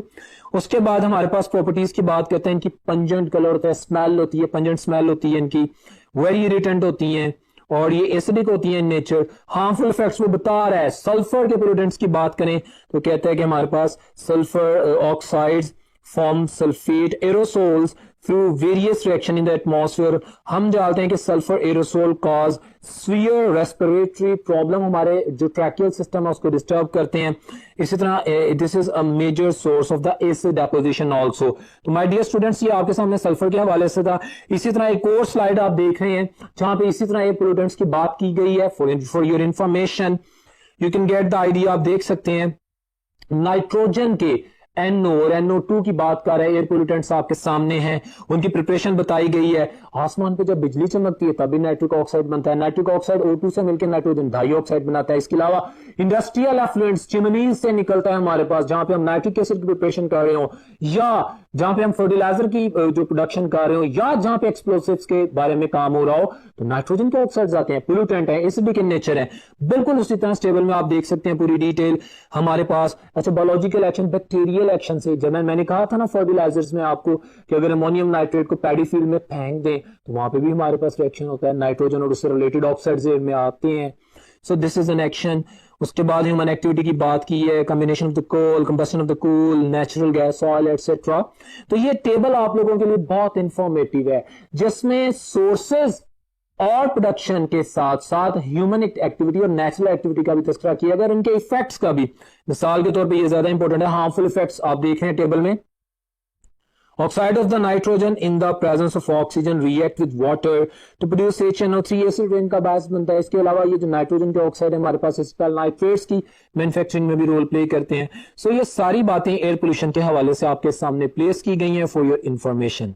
उसके बाद हमारे पास प्रॉपर्टीज की बात करते हैं। इनकी पंजेंट कलर होता है, स्मेल होती है, पंजेंट स्मेल होती है इनकी, वेरी इरिटेंट होती है और ये एसिडिक होती है इन नेचर। हार्मफुल इफेक्ट्स वो बता रहा है। सल्फर के पोल्यूटेंट्स की बात करें तो कहता है कि हमारे पास sulphur oxides form sulphate aerosols through various reaction in the atmosphere. हम जानते हैं कि sulphur aerosol cause severe respiratory problem, हमारे जो ट्रैकियल सिस्टम है उसको डिस्टर्ब करते हैं। इसी तरह this is a major source of the acid deposition also. तो माय डियर स्टूडेंट्स, ये आपके सामने सल्फर के हवाले से था। इसी तरह एक और स्लाइड आप देख रहे हैं जहां पे इसी तरह ये पोल्यूटेंट्स की बात की गई है। For your information you can get the idea. आप देख सकते हैं नाइट्रोजन के NO और NO2 की बात कर रहे हैं। एयर पोल्यूटेंट्स आपके सामने हैं, उनकी प्रिपरेशन बताई गई है। आसमान पे जब बिजली चमकती है तभी नाइट्रिक ऑक्साइड बनता है। नाइट्रिक ऑक्साइड O2 से मिलकर नाइट्रोजन डाइऑक्साइड बनाता है। इसके अलावा इंडस्ट्रियल एफ्लुएंट्स चिमनीज से निकलता है हमारे पास, जहां पे हम नाइट्रिक एसिड की प्रिपरेशन कर रहे हो, या जहां पे हम फर्टिलाइजर की जो प्रोडक्शन कर रहे हो, या जहां पे एक्सप्लोसिव्स के बारे में काम हो रहा हो, तो नाइट्रोजन के ऑक्साइड्स आते हैं, पोल्यूटेंट है, एसिडिक इन नेचर है। बिल्कुल उसी तरह टेबल में आप देख सकते हैं पूरी डिटेल हमारे पास। अच्छा, बायोलॉजिकल एक्शन, बैक्टीरियल एक्शन से, जब मैंने कहा था ना फर्टिलाइजर्स में आपको कि अगर अमोनियम नाइट्रेट को पैडी फील्ड में फेंक दें तो वहां पे भी हमारे पास रिएक्शन होता है, नाइट्रोजन और उससे रिलेटेड ऑक्साइड्स में आते हैं। So this is an action. उसके बाद ह्यूमन एक्टिविटी की बात की है, combination of the coal, combustion of the coal, natural gas, oil etcetera. तो ये टेबल आप लोगों के लिए बहुत इंफॉर्मेटिव है, जिसमें सोर्सेज और प्रोडक्शन के साथ साथ ह्यूमन एक्टिविटी और नेचुरल एक्टिविटी का भी तस्करा किया गया, इनके इफेक्ट्स का भी। मिसाल के तौर पे ये ज्यादा इंपॉर्टेंट है। हार्मफुल इफेक्ट्स आप देख रहे हैं टेबल में। Oxide of the nitrogen in the presence of oxygen react with water to produce HNO3, acid rain का बायस बनता है। इसके अलावा ये जो नाइट्रोजन के ऑक्साइड है हमारे पास एसिटाइल नाइट्रेट्स की मैन्युफैक्चरिंग में भी रोल प्ले करते हैं। सो ये सारी बातें एयर पोल्यूशन के हवाले से आपके सामने प्लेस की गई हैं फॉर योर इंफॉर्मेशन।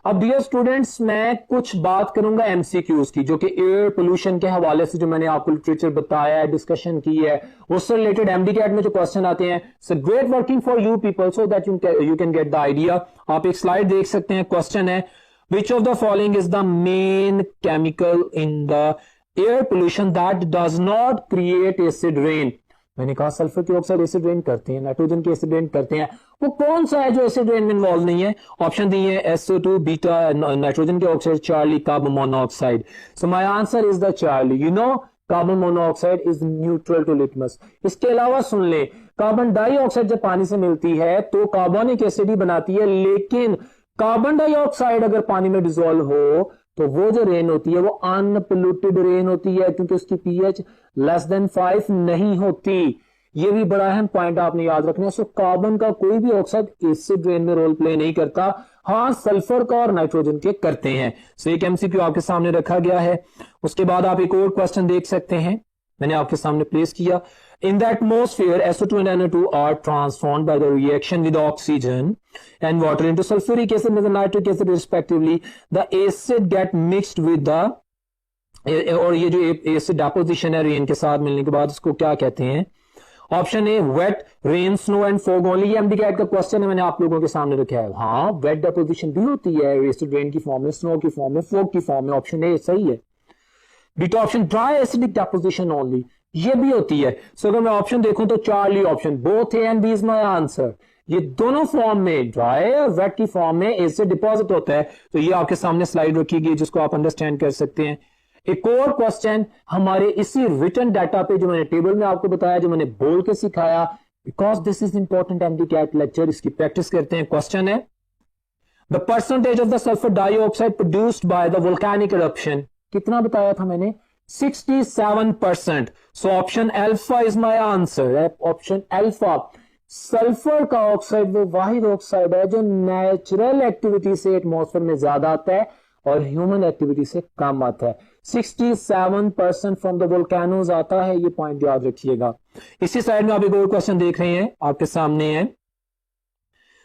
अब डियर स्टूडेंट्स, मैं कुछ बात करूंगा MCQs की, जो कि एयर पोल्यूशन के हवाले से जो मैंने आपको लिटरेचर बताया है, डिस्कशन की है, उससे रिलेटेड MDCAT में जो क्वेश्चन आते हैं। So great working for you people so that you can get the idea. आप एक स्लाइड देख सकते हैं। क्वेश्चन है, which of the following is the main chemical in the air pollution that does not create acid rain. मैंने कहा sulphur की oxide acid rain करते हैं, नाइट्रोजन की एसिड रेन करते हैं, वो कौन सा है जो एसिड रेन में इन्वॉल्व नहीं है? ऑप्शन दिए है SO2, बीटा नाइट्रोजन के oxide, charlie carbon monoxide. So my answer is the charlie. You know carbon monoxide is neutral to litmus. इसके अलावा सुन ले, कार्बन डाइऑक्साइड जब पानी से मिलती है तो कार्बोनिक एसिड ही बनाती है, लेकिन कार्बन डाइऑक्साइड अगर पानी में डिसॉल्व हो तो वो जो रेन होती है वो अनपोल्यूटेड रेन होती है, क्योंकि उसकी pH लेस देन 5 नहीं होती। ये भी बड़ा अहम पॉइंट आपने याद रखना है। सो कार्बन का कोई भी ऑक्साइड एसिड रेन में रोल प्ले नहीं करता। हाँ, सल्फर का और नाइट्रोजन के करते हैं। सो एक MCQ आपके सामने रखा गया है। उसके बाद आप एक और क्वेश्चन देख सकते हैं, मैंने आपके सामने प्लेस किया। In the atmosphere, SO2 and NO2 are transformed by the reaction with oxygen and water into sulfuric acid and nitric acid respectively. The acid get mixed with the और ये जो एसिड डेपोजिशन है rain के साथ मिलने के बाद उसको क्या कहते हैं? Option A wet rain snow and fog only. ये MDCAT का क्वेश्चन है, मैंने आप लोगों के सामने रखा है। हाँ, वेट डेपोजिशन भी होती है एसिड रेन की फॉर्म में, स्नो की फॉर्म में, फॉग की फॉर्म में। ऑप्शन ए सही है। Beta option dry acidic deposition only, ये भी होती है। सो अगर मैं ऑप्शन देखूं तो charlie option, both A and B is my answer. ये दोनों फॉर्म में, ड्राई और वेट की फॉर्म में एसिड डिपॉजिट होता है। तो ये आपके सामने स्लाइड रखी गई जिसको आप अंडरस्टैंड कर सकते हैं। एक और क्वेश्चन हमारे इसी रिटन डाटा पे जो मैंने टेबल में आपको बताया, जो मैंने बोल के सिखाया, because this is important MDCAT lecture, इसकी प्रैक्टिस करते हैं। क्वेश्चन है, the percentage of the sulphur dioxide produced by the volcanic eruption. कितना बताया था मैंने? 67%. So option alpha is my answer. Option alpha. Sulphur का ऑक्साइड वो वाहिद ऑक्साइड है जो नेचुरल एक्टिविटी से एटमॉस्फेयर में ज्यादा आता है और ह्यूमन एक्टिविटी से कम आता है। 67% फ्रॉम द वोल्केनोज आता है, ये पॉइंट याद रखिएगा। इसी साइड में आप एक और क्वेश्चन देख रहे हैं, आपके सामने है।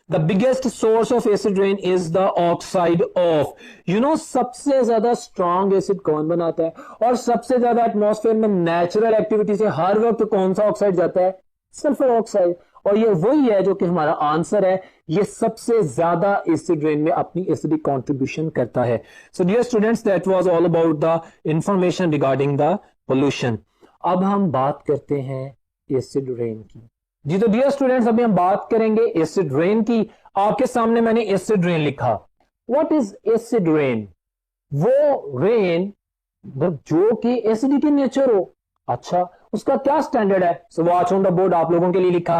The biggest source of acid rain is the oxide of, you know, सबसे ज्यादा स्ट्रॉन्ग एसिड कौन बनाता है और सबसे ज्यादा एटमॉस्फेयर में नेचुरल एक्टिविटी से हर वक्त कौन सा ऑक्साइड जाता है? Sulphur oxide. और ये वही है जो कि हमारा आंसर है, ये सबसे ज्यादा एसिड रेन में अपनी एसिडिक कंट्रीब्यूशन करता है। So dear students, that was all about the information regarding the pollution. अब हम बात करते हैं एसिड रेन की। जी तो डियर स्टूडेंट्स, अभी हम बात करेंगे एसिड रेन की। आपके सामने मैंने एसिड रेन लिखा। What is acid rain? वो रेन जो कि एसिडिक इन नेचर हो। अच्छा, उसका क्या स्टैंडर्ड है? So watch on the board, आप लोगों के लिए लिखा,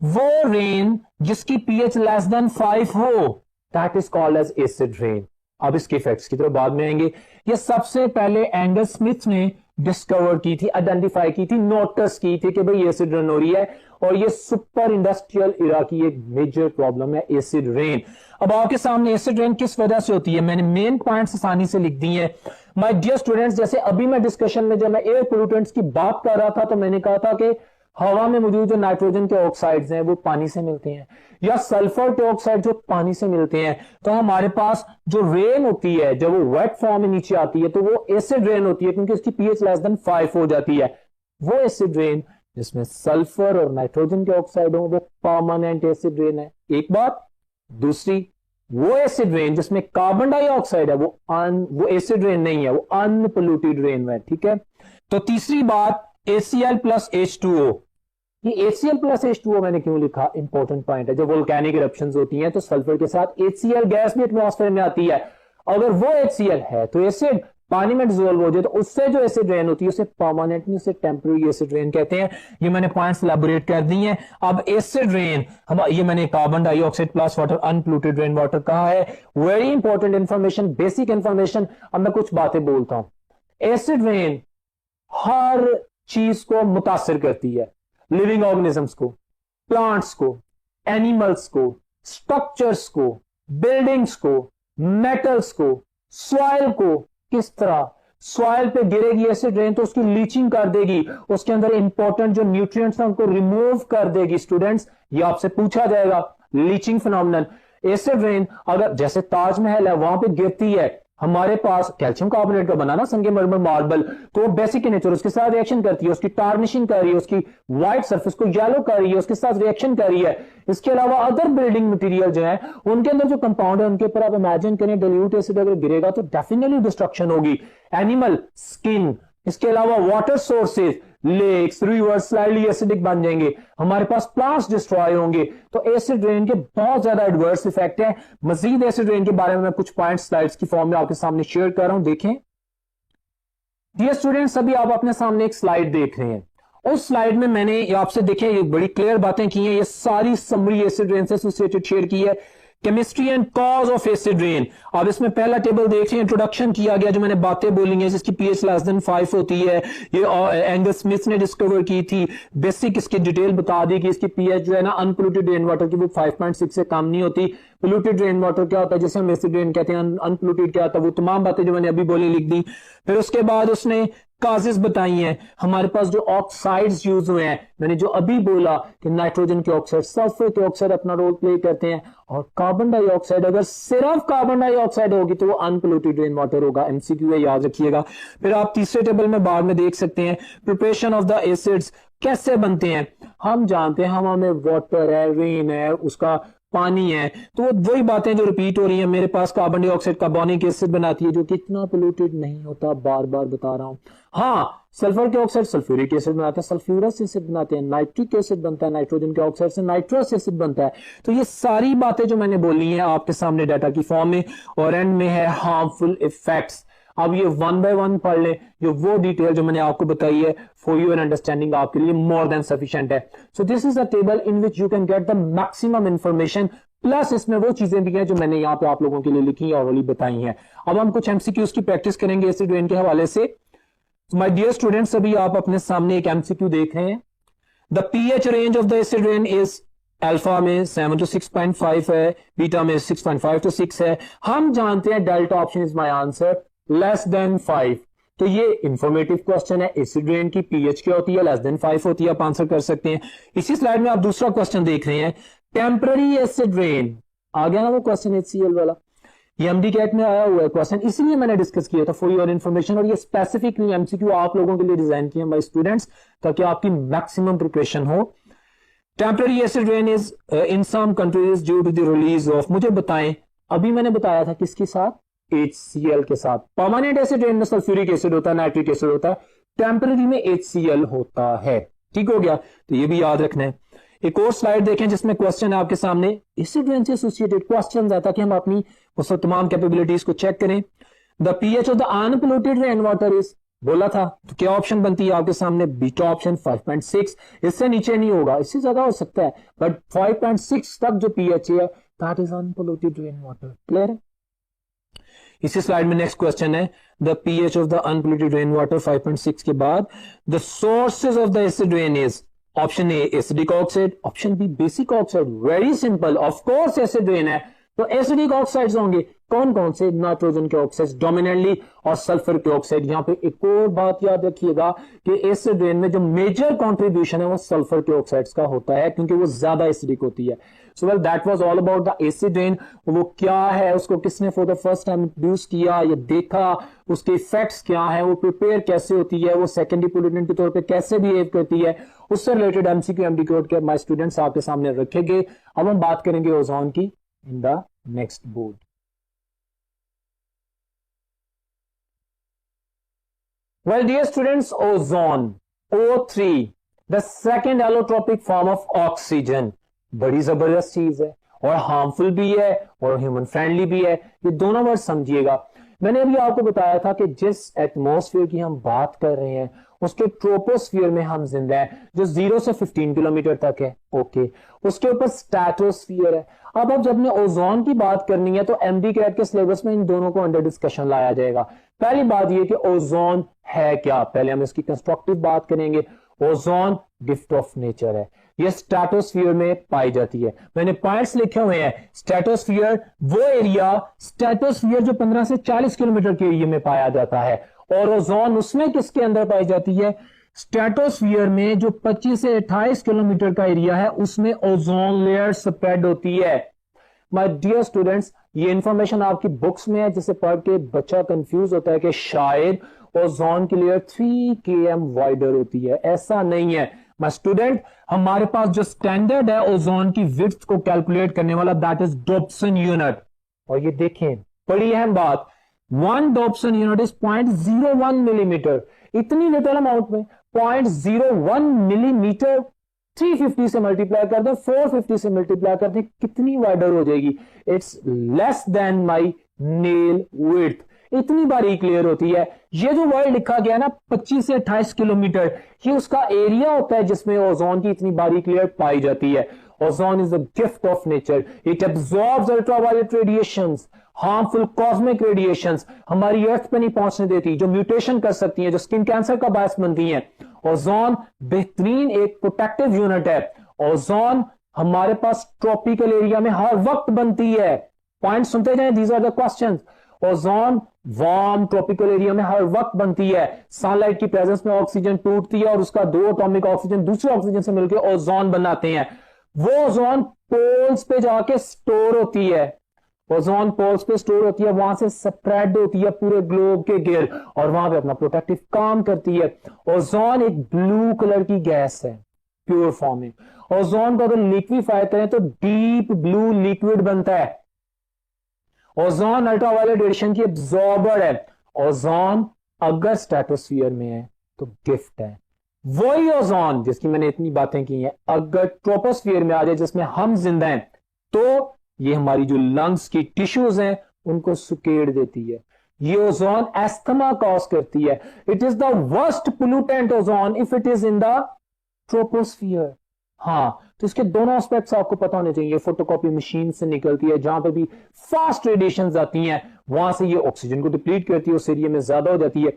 वो रेन जिसकी pH लेस देन 5 हो, that is called as acid rain. अब इसके इफेक्ट्स की तरफ बाद में आएंगे। ये सबसे पहले एंगस स्मिथ ने डिस्कवर की थी, आइडेंटिफाई की थी, नोटिस की थी कि भाई एसिड रेन हो रही है, और ये सुपर इंडस्ट्रियल इरा की एक मेजर प्रॉब्लम है एसिड रेन। अब आपके सामने एसिड रेन किस वजह से होती है, मैंने मेन पॉइंट्स आसानी से लिख दी है माय डियर स्टूडेंट्स। जैसे अभी मैं डिस्कशन में जब मैं एयर पोल्यूटेंट्स की बात कर रहा था तो मैंने कहा था कि हवा में मौजूद जो नाइट्रोजन के ऑक्साइड्स हैं वो पानी से मिलते हैं, या सल्फर के ऑक्साइड जो पानी से मिलते हैं। तो हमारे पास जो रेन होती है जब वो वेट फॉर्म में नीचे आती है तो वो एसिड रेन होती है, क्योंकि उसकी pH लेस देन 5 हो जाती है। वो एसिड रेन जिसमें सल्फर और नाइट्रोजन के ऑक्साइड हो वो परमानेंट एसिड रेन है, एक बात। दूसरी, वो एसिड रेन जिसमें कार्बन डाइऑक्साइड है वो एसिड रेन नहीं है, वो अनपोल्यूटेड रेन है, ठीक है। तो तीसरी बात, ACl प्लस H2O। ये HCl प्लस H2O मैंने क्यों लिखा, इंपॉर्टेंट पॉइंट है। जब वोल्केनिक इरप्शंस होती हैं तो सल्फर के साथ HCl गैस भी एटमॉस्फेयर में आती है। अगर वो HCl है तो एसिड पानी में डिसोल्व हो जाए तो उससे जो एसिड रेन होती है उसे परमानेंटली, उसे टेम्परेरी एसिड रेन कहते हैं। ये मैंने पॉइंट्स इलैबोरेट कर दी हैं। अब एसिड रेन ये मैंने carbon dioxide plus water, unpolluted rain water कहा है। Very important information, basic information. अब मैं कुछ बातें बोलता हूं। एसिड रेन हर चीज को मुतासिर करती है, लिविंग ऑर्गेनिजम्स को, प्लांट्स को, एनिमल्स को, स्ट्रक्चर्स को, बिल्डिंग्स को, मेटल्स को, सॉइल को। किस तरह? सॉइल पे गिरेगी एसिड रेन तो उसकी लीचिंग कर देगी, उसके अंदर इंपॉर्टेंट जो न्यूट्रिएंट्स हैं उनको रिमूव कर देगी। स्टूडेंट्स, ये आपसे पूछा जाएगा, लीचिंग फिनोमेनन। एसिड रेन अगर जैसे ताजमहल है वहां पे गिरती है, हमारे पास कैल्शियम कार्बोनेट का बना ना संगमरमर मार्बल, तो बेसिक नेचर उसके साथ रिएक्शन करती है, उसकी टार्निशिंग कर रही है, उसकी व्हाइट सरफेस को येलो कर रही है, उसके साथ रिएक्शन कर रही है। इसके अलावा अदर बिल्डिंग मटेरियल जो है उनके अंदर जो कंपाउंड है उनके ऊपर आप इमेजिन करें डाइल्यूट एसिड अगर गिरेगा तो डेफिनेटली डिस्ट्रक्शन होगी। एनिमल स्किन, इसके अलावा water sources, lakes, rivers slightly acidic बन जाएंगे, हमारे पास प्लांट्स डिस्ट्रॉय होंगे। तो एसिड रेन के बहुत ज्यादा एडवर्स इफेक्ट है। मजीद एसिड रेन के बारे में मैं कुछ पॉइंट स्लाइड्स की फॉर्म में आपके सामने शेयर कर रहा हूं, देखें। डियर स्टूडेंट्स, अभी आप अपने सामने एक स्लाइड देख रहे हैं। उस स्लाइड में मैंने आपसे देखें ये बड़ी क्लियर बातें की हैं, ये सारी समरी एसिड रेन से एसोसिएटेड शेयर की है। Chemistry and cause of acid rain. अब इसमें पहला टेबल देख रहे, इंट्रोडक्शन किया गया, जो मैंने बातें बोली हैं, जिसकी pH लेस देन 5 होती है, ये एंगस स्मिथ ने डिस्कवर की थी। बेसिक इसकी डिटेल बता दी कि इसकी pH जो है ना अनपोल्यूटेड रेन वाटर की वो 5.6 से कम नहीं होती। पोल्यूटेड रेन वाटर क्या होता है, जिसे हम एसिड रेन कहते हैं, अनपोल्यूटेड क्या होता है, वो तमाम बातें जो मैंने अभी बोली लिख दी। फिर उसके बाद उसने काजेस बताई हैं। हमारे पास जो ऑक्साइड्स यूज हुए हैं, मैंने जो अभी बोला कि नाइट्रोजन के ऑक्साइड, सल्फर के ऑक्साइड अपना रोल प्ले करते हैं, और कार्बन डाइऑक्साइड, अगर सिर्फ कार्बन डाइऑक्साइड होगी तो वो अनपोल्यूटेड रेन वाटर होगा। एमसीक्यू है, याद रखिएगा। फिर आप तीसरे टेबल में बाद में देख सकते हैं प्रिपरेशन ऑफ द एसिड्स कैसे बनते हैं। हम जानते हैं हवा में वाटर है, रेन है, उसका पानी है, तो वो वही बातें जो रिपीट हो रही हैं। मेरे पास कार्बन डाइऑक्साइड कार्बोनिक एसिड बनाती है जो कि इतना पोल्यूटेड नहीं होता, बार बार बता रहा हूं। हाँ, सल्फर के ऑक्साइड सल्फ्यूरिक एसिड बनाते हैं, सल्फ्यूरस एसिड बनाते हैं, नाइट्रिक एसिड बनता है, नाइट्रोजन के ऑक्साइड से नाइट्रस एसिड बनता है। तो ये सारी बातें जो मैंने बोली हैं आपके सामने डाटा की फॉर्म में, और एंड में है हार्मफुल इफेक्ट्स। अब ये वन बाय वन पढ़ ले, जो वो डिटेल जो मैंने आपको बताई है, फॉर योर अंडरस्टैंडिंग आपके लिए मोर देन सफिशिएंट है। सो this is a table in which you can get the maximum information, plus इसमें वो चीजें भी हैं जो मैंने यहाँ पे आप लोगों के लिए लिखी और बताई हैं। अब हम कुछ एमसीक्यूज की प्रैक्टिस करेंगे एसिड रेन के हवाले से। माय डियर स्टूडेंट्स, अभी आप अपने सामने एक एमसीक्यू देख रहे हैं। The pH range of the acid rain is alpha में 7 to 6.5 है, बीटा में 6.5 to 6 है। हम जानते हैं delta option is my answer less than 5। तो ये इंफॉर्मेटिव क्वेश्चन है। एसिड रेन की पीएच क्या होती है? लेस देन 5 होती है। आप आंसर कर सकते हैं। इसी स्लाइड में आप दूसरा क्वेश्चन देख रहे हैं, टेम्पररी एसिड रेन। आ गया ना वो क्वेश्चन HCl वाला, ये एमडी कैट में आया हुआ है क्वेश्चन, इसलिए मैंने डिस्कस किया था फॉर योर इन्फॉर्मेशन। और ये स्पेसिफिकली एमसीक्यू आप लोगों के लिए डिजाइन किए बाय स्टूडेंट्स, ताकि आपकी मैक्सिमम प्रिपरेशन हो। Temporary acid rain is in some countries due to the release of, मुझे बताएं, अभी मैंने बताया था किसके साथ? HCl के साथ। परमानेंट एसिड रेन में सल्फ्यूरिक एसिड होता है, नाइट्रिक एसिड होता है, टेम्पररी में HCl होता है। ठीक हो गया? तो ये भी याद रखना है। एक और स्लाइड देखें जिसमें क्वेश्चन है आपके सामने, एसिड रेन से एसोसिएटेड क्वेश्चन है, ताकि हम अपनी उस तमाम कैपेबिलिटीज को चेक करें। The pH of the unpolluted rain water is, बोला था, तो क्या ऑप्शन बनती है आपके सामने? Beta option 5.6। इससे नीचे नहीं होगा, इससे ज्यादा हो सकता है, बट 5.6 तक जो पीएच है that is unpolluted rain water. Clear है? इसी स्लाइड में नेक्स्ट क्वेश्चन है, the pH of the unpolluted rain water 5.6 के बाद the sources of the acid rain is, option A acidic oxide, option B basic oxide. Very simple, of course acid rain है तो acidic oxides होंगे। कौन कौन से? Nitrogen के oxides dominantly और सल्फर के ऑक्साइड। यहां पे एक और बात याद रखिएगा कि एसिड रेन में जो मेजर कंट्रीब्यूशन है वो सल्फर के ऑक्साइड्स का होता है, क्योंकि वो ज्यादा एसिडिक होती है। So well, that was all about the acid rain. वो क्या है, उसको किसने for the first time introduce किया, ये देखा, उसके इफेक्ट्स क्या है, वो प्रिपेयर कैसे होती है, वो सेकेंडरी पोल्यूटेंट के तौर पे कैसे बिहेव करती है, उससे रिलेटेड एमसीक्यू एमडी कोड के माय स्टूडेंट्स आपके सामने रखेंगे। अब हम बात करेंगे ओजोन की in the next board. Well, dear students, ozone, O3, the second allotropic form of oxygen, बड़ी जबरदस्त चीज है और हार्मफुल भी है और ह्यूमन फ्रेंडली भी है। ये दोनों वर्ड समझिएगा। मैंने अभी आपको बताया था कि जिस एटमॉस्फेयर की हम बात कर रहे हैं उसके ट्रोपोस्फियर में हम जिंदा है, जो 0 से 15 किलोमीटर तक है। ओके, उसके ऊपर स्ट्रेटोस्फियर है। अब जब मैं ओजोन की बात करनी है तो एमडी कैट के सिलेबस में इन दोनों को अंडर डिस्कशन लाया जाएगा। पहली बात यह कि ओजोन है क्या, पहले हम इसकी कंस्ट्रक्टिव बात करेंगे। ओजोन गिफ्ट ऑफ नेचर है, ये स्ट्रेटोस्फियर में पाई जाती है। मैंने पॉइंट्स लिखे हुए हैं। स्ट्रेटोस्फियर वो एरिया, स्ट्रेटोस्फियर जो 15 से 40 किलोमीटर के एरिया में पाया जाता है, और ओजोन उसमें किसके अंदर पाई जाती है? स्ट्रेटोस्फियर में जो 25 से 28 किलोमीटर का एरिया है उसमें ओजोन लेयर स्प्रेड होती है। माय डियर स्टूडेंट्स, ये इंफॉर्मेशन आपकी बुक्स में है, जिसे पढ़ के बच्चा कंफ्यूज होता है कि शायद ओजोन की लेयर 3 km वाइडर होती है। ऐसा नहीं है माय स्टूडेंट। हमारे पास जो स्टैंडर्ड है ओजोन की विड्थ को कैलकुलेट करने वाला, दैट इज डॉप्सन यूनिट। और ये देखें, बड़ी अहम बात, 1 डॉप्सन यूनिट इज 0.01 मिलीमीटर। इतनी लिटिल अमाउंट में 0.01 मिलीमीटर 350 से मल्टीप्लाई कर दें, 450 से मल्टीप्लाई कर दें, कितनी वाइडर हो जाएगी? It's less than my nail width. इतनी बारीक लेयर होती है। ये जो वर्ड लिखा गया ना 25 से 28 किलोमीटर, ये उसका एरिया होता है जिसमें ओजोन की इतनी बारीक लेयर पाई जाती है। Ozone is a gift of nature. It absorbs ultraviolet radiations, harmful cosmic radiations हमारी अर्थ पे नहीं पहुंचने देती, जो म्यूटेशन कर सकती है, जो स्किन कैंसर का बायस बनती है। ओजोन बेहतरीन एक प्रोटेक्टिव यूनिट है। ओजोन हमारे पास ट्रॉपिकल एरिया में हर वक्त बनती है। पॉइंट सुनते जाएं, these are the questions. Ozone warm tropical area में हर वक्त बनती है। सनलाइट की प्रेजेंस में ऑक्सीजन टूटती है और उसका 2 एटॉमिक ऑक्सीजन दूसरे ऑक्सीजन से मिलकर ओजोन बनाते हैं। वो ओजोन पोल्स पे जाके स्टोर होती है। ओजोन पोल्स पे स्टोर होती है, वहां से स्प्रेड होती है पूरे ग्लोब के गिर, और वहां पे अपना प्रोटेक्टिव काम करती है। ओजोन एक ब्लू कलर की गैस है प्योर फॉर्म में। ओजोन को अगर लिक्विफाई करें तो डीप ब्लू लिक्विड बनता है। ओजोन अल्ट्रावायलेट रेडिएशन की एब्जॉर्बर है। ओजोन अगर स्ट्रेटोस्फियर में है तो गिफ्ट है। वही ओजोन जिसकी मैंने इतनी बातें की हैं, अगर ट्रोपोस्फियर में आ जाए जिसमें हम जिंदा हैं, तो ये हमारी जो लंग्स की टिश्यूज हैं उनको सुकेड़ देती है। ये ओजोन एस्थमा कॉज करती है। It is the worst pollutant ozone if it is in the troposphere. हाँ, तो इसके दोनों एस्पेक्ट्स आपको पता होने चाहिए। फोटोकॉपी मशीन से निकलती है, जहां पर भी फास्ट रेडिएशंस आती हैं वहां से ये ऑक्सीजन को डिप्लीट करती है, उस एरिया में ज्यादा हो जाती है।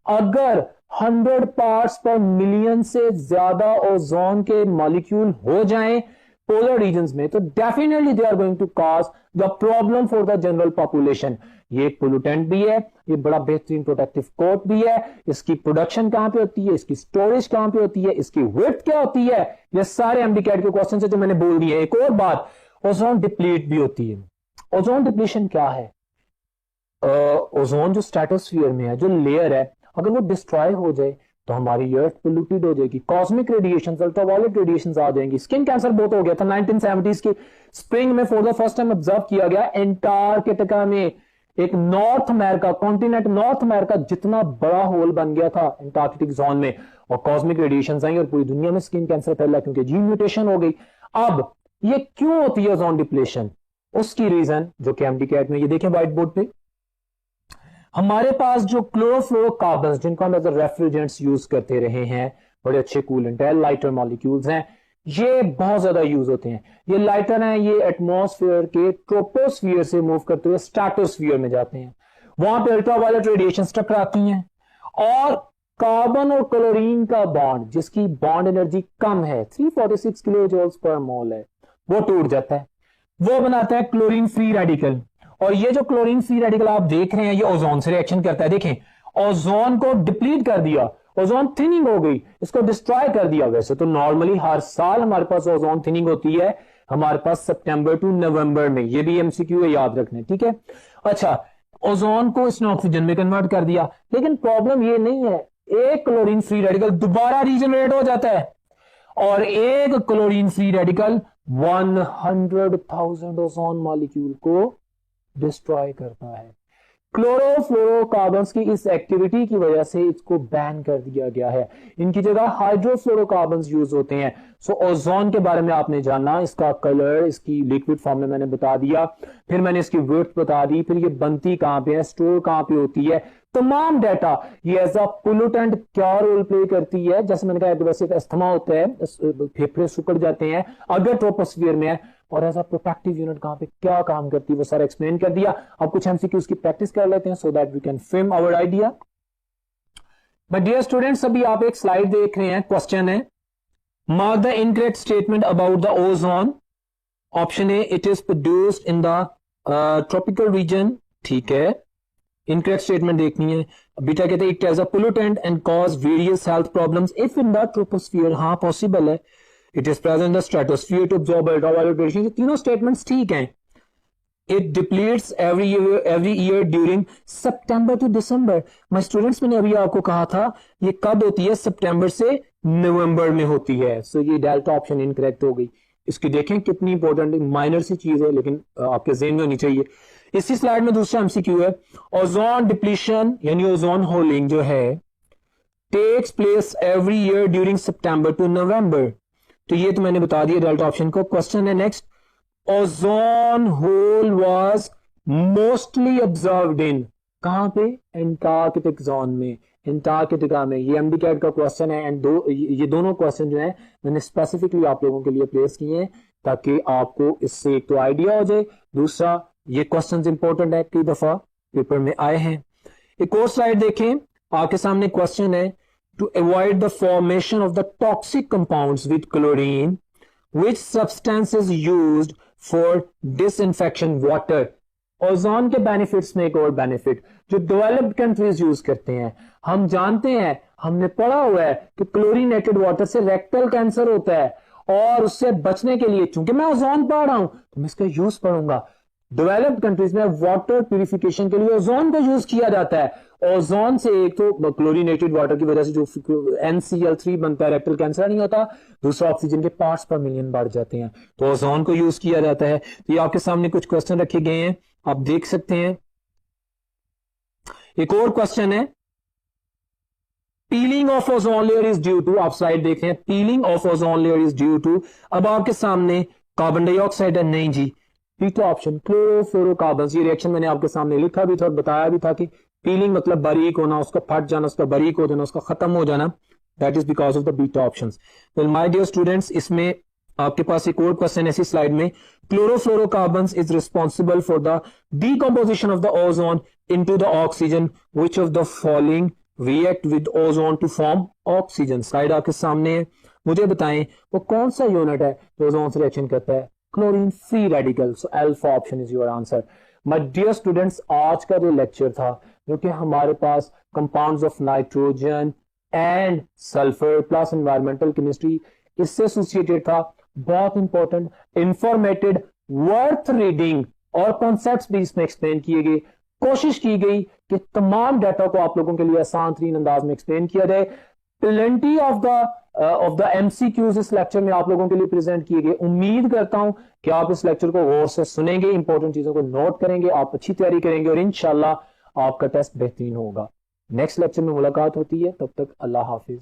अगर 100 पार्ट्स पर मिलियन से ज्यादा ओजोन के मॉलिक्यूल हो जाएं पोलर रीजन्स में, तो definitely they are going to cause the problem for the general population. ये एक पोल्यूटेंट भी है, ये बड़ा बेहतरीन प्रोटेक्टिव कोट भी है। इसकी प्रोडक्शन कहां पे होती है, इसकी स्टोरेज कहां पे होती है, इसकी विड्थ क्या होती है, ये सारे एमडीकैट के क्वेश्चन है जो मैंने बोल दिए। एक और बात, ओजोन डिप्लीट भी होती है। ओजोन डिप्लीशन क्या है? ओजोन जो स्ट्रेटोस्फीयर में है, जो लेयर है, अगर वो डिस्ट्रॉय हो जाए तो हमारी अर्थ पोल्यूटेड हो जाएगी, कॉस्मिक रेडिएशंस, अल्ट्रावायलेट रेडिएशंस आ जाएंगी। स्किन कैंसर बहुत हो गया था 1970s की स्प्रिंग में, for the first time observe किया गया एंटार्कटिका में। एक north America continent, north America जितना बड़ा होल बन गया था एंटार्कटिक जोन में, और कॉस्मिक रेडिएशंस आई और पूरी दुनिया में स्किन कैंसर फैला क्योंकि जीन म्यूटेशन हो गई। अब ये क्यों होती है ओजोन डिप्लेशन? उसकी रीजन जो कि एमडीकैट में, ये देखें व्हाइट बोर्ड पे, हमारे पास जो क्लोरोफ्लोरोकार्बन्स जिनको हम एज रेफ्रिजरेंट्स यूज करते रहे हैं, बड़े अच्छे कूलेंट है, लाइटर मॉलिक्यूल्स हैं, ये बहुत ज्यादा यूज होते हैं। ये लाइटर हैं, ये एटमॉस्फेयर के ट्रोपोस्फियर से मूव करते हुए स्ट्रेटोस्फियर में जाते हैं, वहां पे अल्ट्रावायलेट रेडिएशन टकराती हैं और कार्बन और क्लोरीन का बॉन्ड, जिसकी बॉन्ड एनर्जी कम है, 346 किलो जूल्स पर मोल है, वो टूट जाता है, वो बनाता है क्लोरीन फ्री रेडिकल। और ये जो क्लोरीन फ्री रेडिकल आप देख रहे हैं, ये ओजोन से रिएक्शन करता है। देखें, ओजोन को डिप्लीट कर दिया, ओजोन थिनिंग हो गई, इसको डिस्ट्रॉय कर दिया। वैसे तो नॉर्मली हर साल हमारे पास ओजोन थिनिंग होती है, हमारे पास सितंबर टू नवंबर में, ये भी एमसीक्यू है, याद रखना, ठीक है। अच्छा, ओजोन को इसने ऑक्सीजन में कन्वर्ट कर दिया, लेकिन प्रॉब्लम ये नहीं है, एक क्लोरीन फ्री रेडिकल दोबारा रीजनरेट हो जाता है और एक chlorine free radical 100,000 ozone molecule को डिस्ट्रॉय करता है। क्लोरोफ्लोरोकार्बन्स की इस एक्टिविटी की वजह से इसको बैन कर दिया गया है, इनकी जगह हाइड्रोफ्लोरोकार्बन्स यूज होते हैं। सो ओजोन के बारे में आपने जाना, इसका कलर, इसकी लिक्विड फॉर्म में मैंने बता दिया, फिर मैंने इसकी विड्थ बता दी, फिर ये बनती कहां पे है, स्टोर कहां पे होती है, तमाम डाटा। ये एज अ पोल्यूटेंट क्या रोल प्ले करती है, जैसे मैंने कहा वैसे अस्थमा होता है, फेफड़े सुकड़ जाते हैं अगर ट्रोपोस्फियर में है, और एज अ प्रोटेक्टिव यूनिट कहां पे क्या काम करती है वो सारा एक्सप्लेन कर दिया। अब कुछ एमसीक्यूज की प्रैक्टिस कर लेते हैं so that we can frame our idea. My dear students, अभी आप एक स्लाइड देख रहे हैं, क्वेश्चन है, mark the incorrect statement about the ozone. Option A, it is produced in the tropical region, ठीक है, इनकरेक्ट स्टेटमेंट देखनी है। बीटा कहते हैं it as a pollutant and cause various health problems if in the troposphere, हाँ possible है। It is present in the stratosphere to absorb ultraviolet radiation, तीनों statements ठीक हैं। It depletes every year during September to December. My students, मैंने अभी आपको कहा था ये कब होती है, सितंबर से नवंबर में होती है। सो ये डेल्टा ऑप्शन इनकरेक्ट हो गई। इसकी देखें कितनी इंपॉर्टेंट माइनर सी चीज है, लेकिन आपके ज़हन में होनी चाहिए। इसी स्लाइड में दूसरा एमसीक्यू है, ओजोन डिप्लीशन यानी ओजोन होलिंग जो है takes place every year during September to November. तो ये तो मैंने बता दिया डेल्टा ऑप्शन को। क्वेश्चन है next, ozone hole was mostly observed in, कहां पे, एंटार्कटिक जोन में, एंटार्कटिका में। ये एमडीकैट का क्वेश्चन है एंड ये दोनों क्वेश्चन जो है मैंने स्पेसिफिकली आप लोगों के लिए प्लेस किए हैं ताकि आपको इससे एक तो आइडिया हो जाए, दूसरा ये क्वेश्चंस इंपॉर्टेंट है, कई दफा पेपर में आए हैं। एक और स्लाइड देखें, आपके सामने क्वेश्चन है, to avoid the formation of the toxic compounds with chlorine, which substance is used for disinfection water? Ozone के बेनिफिट्स में एक और बेनिफिट जो डेवलप्ड कंट्रीज यूज करते हैं, हम जानते हैं, हमने पढ़ा हुआ है कि क्लोरीनेटेड वाटर से रेक्टल कैंसर होता है, और उससे बचने के लिए, चूंकि मैं ओजोन पढ़ रहा हूं तो मैं इसका यूज पढ़ूंगा। डेवलप्ड कंट्रीज में वाटर प्यूरिफिकेशन के लिए ओजोन को यूज किया जाता है। ओजोन से एक तो क्लोरीनेटेड वाटर की वजह से जो NCl3 बनता है, रेक्टल कैंसर नहीं होता, दूसरा ऑक्सीजन के पार्ट्स पर मिलियन बढ़ जाते हैं, तो ओजोन को यूज किया जाता है। तो ये आपके सामने कुछ क्वेश्चन रखे गए हैं, आप देख सकते हैं। एक और क्वेश्चन है, peeling of ozone layer is due to, आप स्लाइड देख रहे हैं, peeling of ozone layer is due to, अब आपके सामने कार्बन डाइऑक्साइड है, नहीं जी, बीटा ऑप्शन क्लोरोफ्लोरोकार्बन्स। ये रिएक्शन मैंने आपके सामने लिखा भी था और बताया भी था कि पीलिंग मतलब बारीक होना, उसका फट जाना, उसका बारीक हो जाना, उसका खत्म हो जाना, that is because of the beta options. Well my dear students, इसमें आपके पास एक और क्वेश्चन ऐसी स्लाइड में, chlorofluorocarbons is responsible for the decomposition of the ozone into the oxygen, which of the following react with ozone to form oxygen. Slide आपके सामने है। मुझे बताएं वो कौन सा यूनिट है जो ओजोन से रिएक्शन करता है? Chlorine free radical. So alpha option is your answer. My dear students, आज का जो लेक्चर था, जो कि हमारे पास compounds of nitrogen and sulphur plus environmental chemistry इससे एसोसिएटेड था, बहुत इंपॉर्टेंट, इंफॉर्मेटेड, वर्थ रीडिंग और कॉन्सेप्ट्स भी इसमें एक्सप्लेन किए गए। कोशिश की गई कि तमाम डाटा को आप लोगों के लिए आसान तरीन अंदाज में एक्सप्लेन किया जाए। प्लेंटी ऑफ द एमसीक्यूज इस लेक्चर में आप लोगों के लिए प्रेजेंट किए गए। उम्मीद करता हूं कि आप इस लेक्चर को गौर से सुनेंगे, इंपॉर्टेंट चीजों को नोट करेंगे, आप अच्छी तैयारी करेंगे और इंशाल्लाह आपका टेस्ट बेहतरीन होगा। नेक्स्ट लेक्चर में मुलाकात होती है, तब तक अल्लाह हाफिज।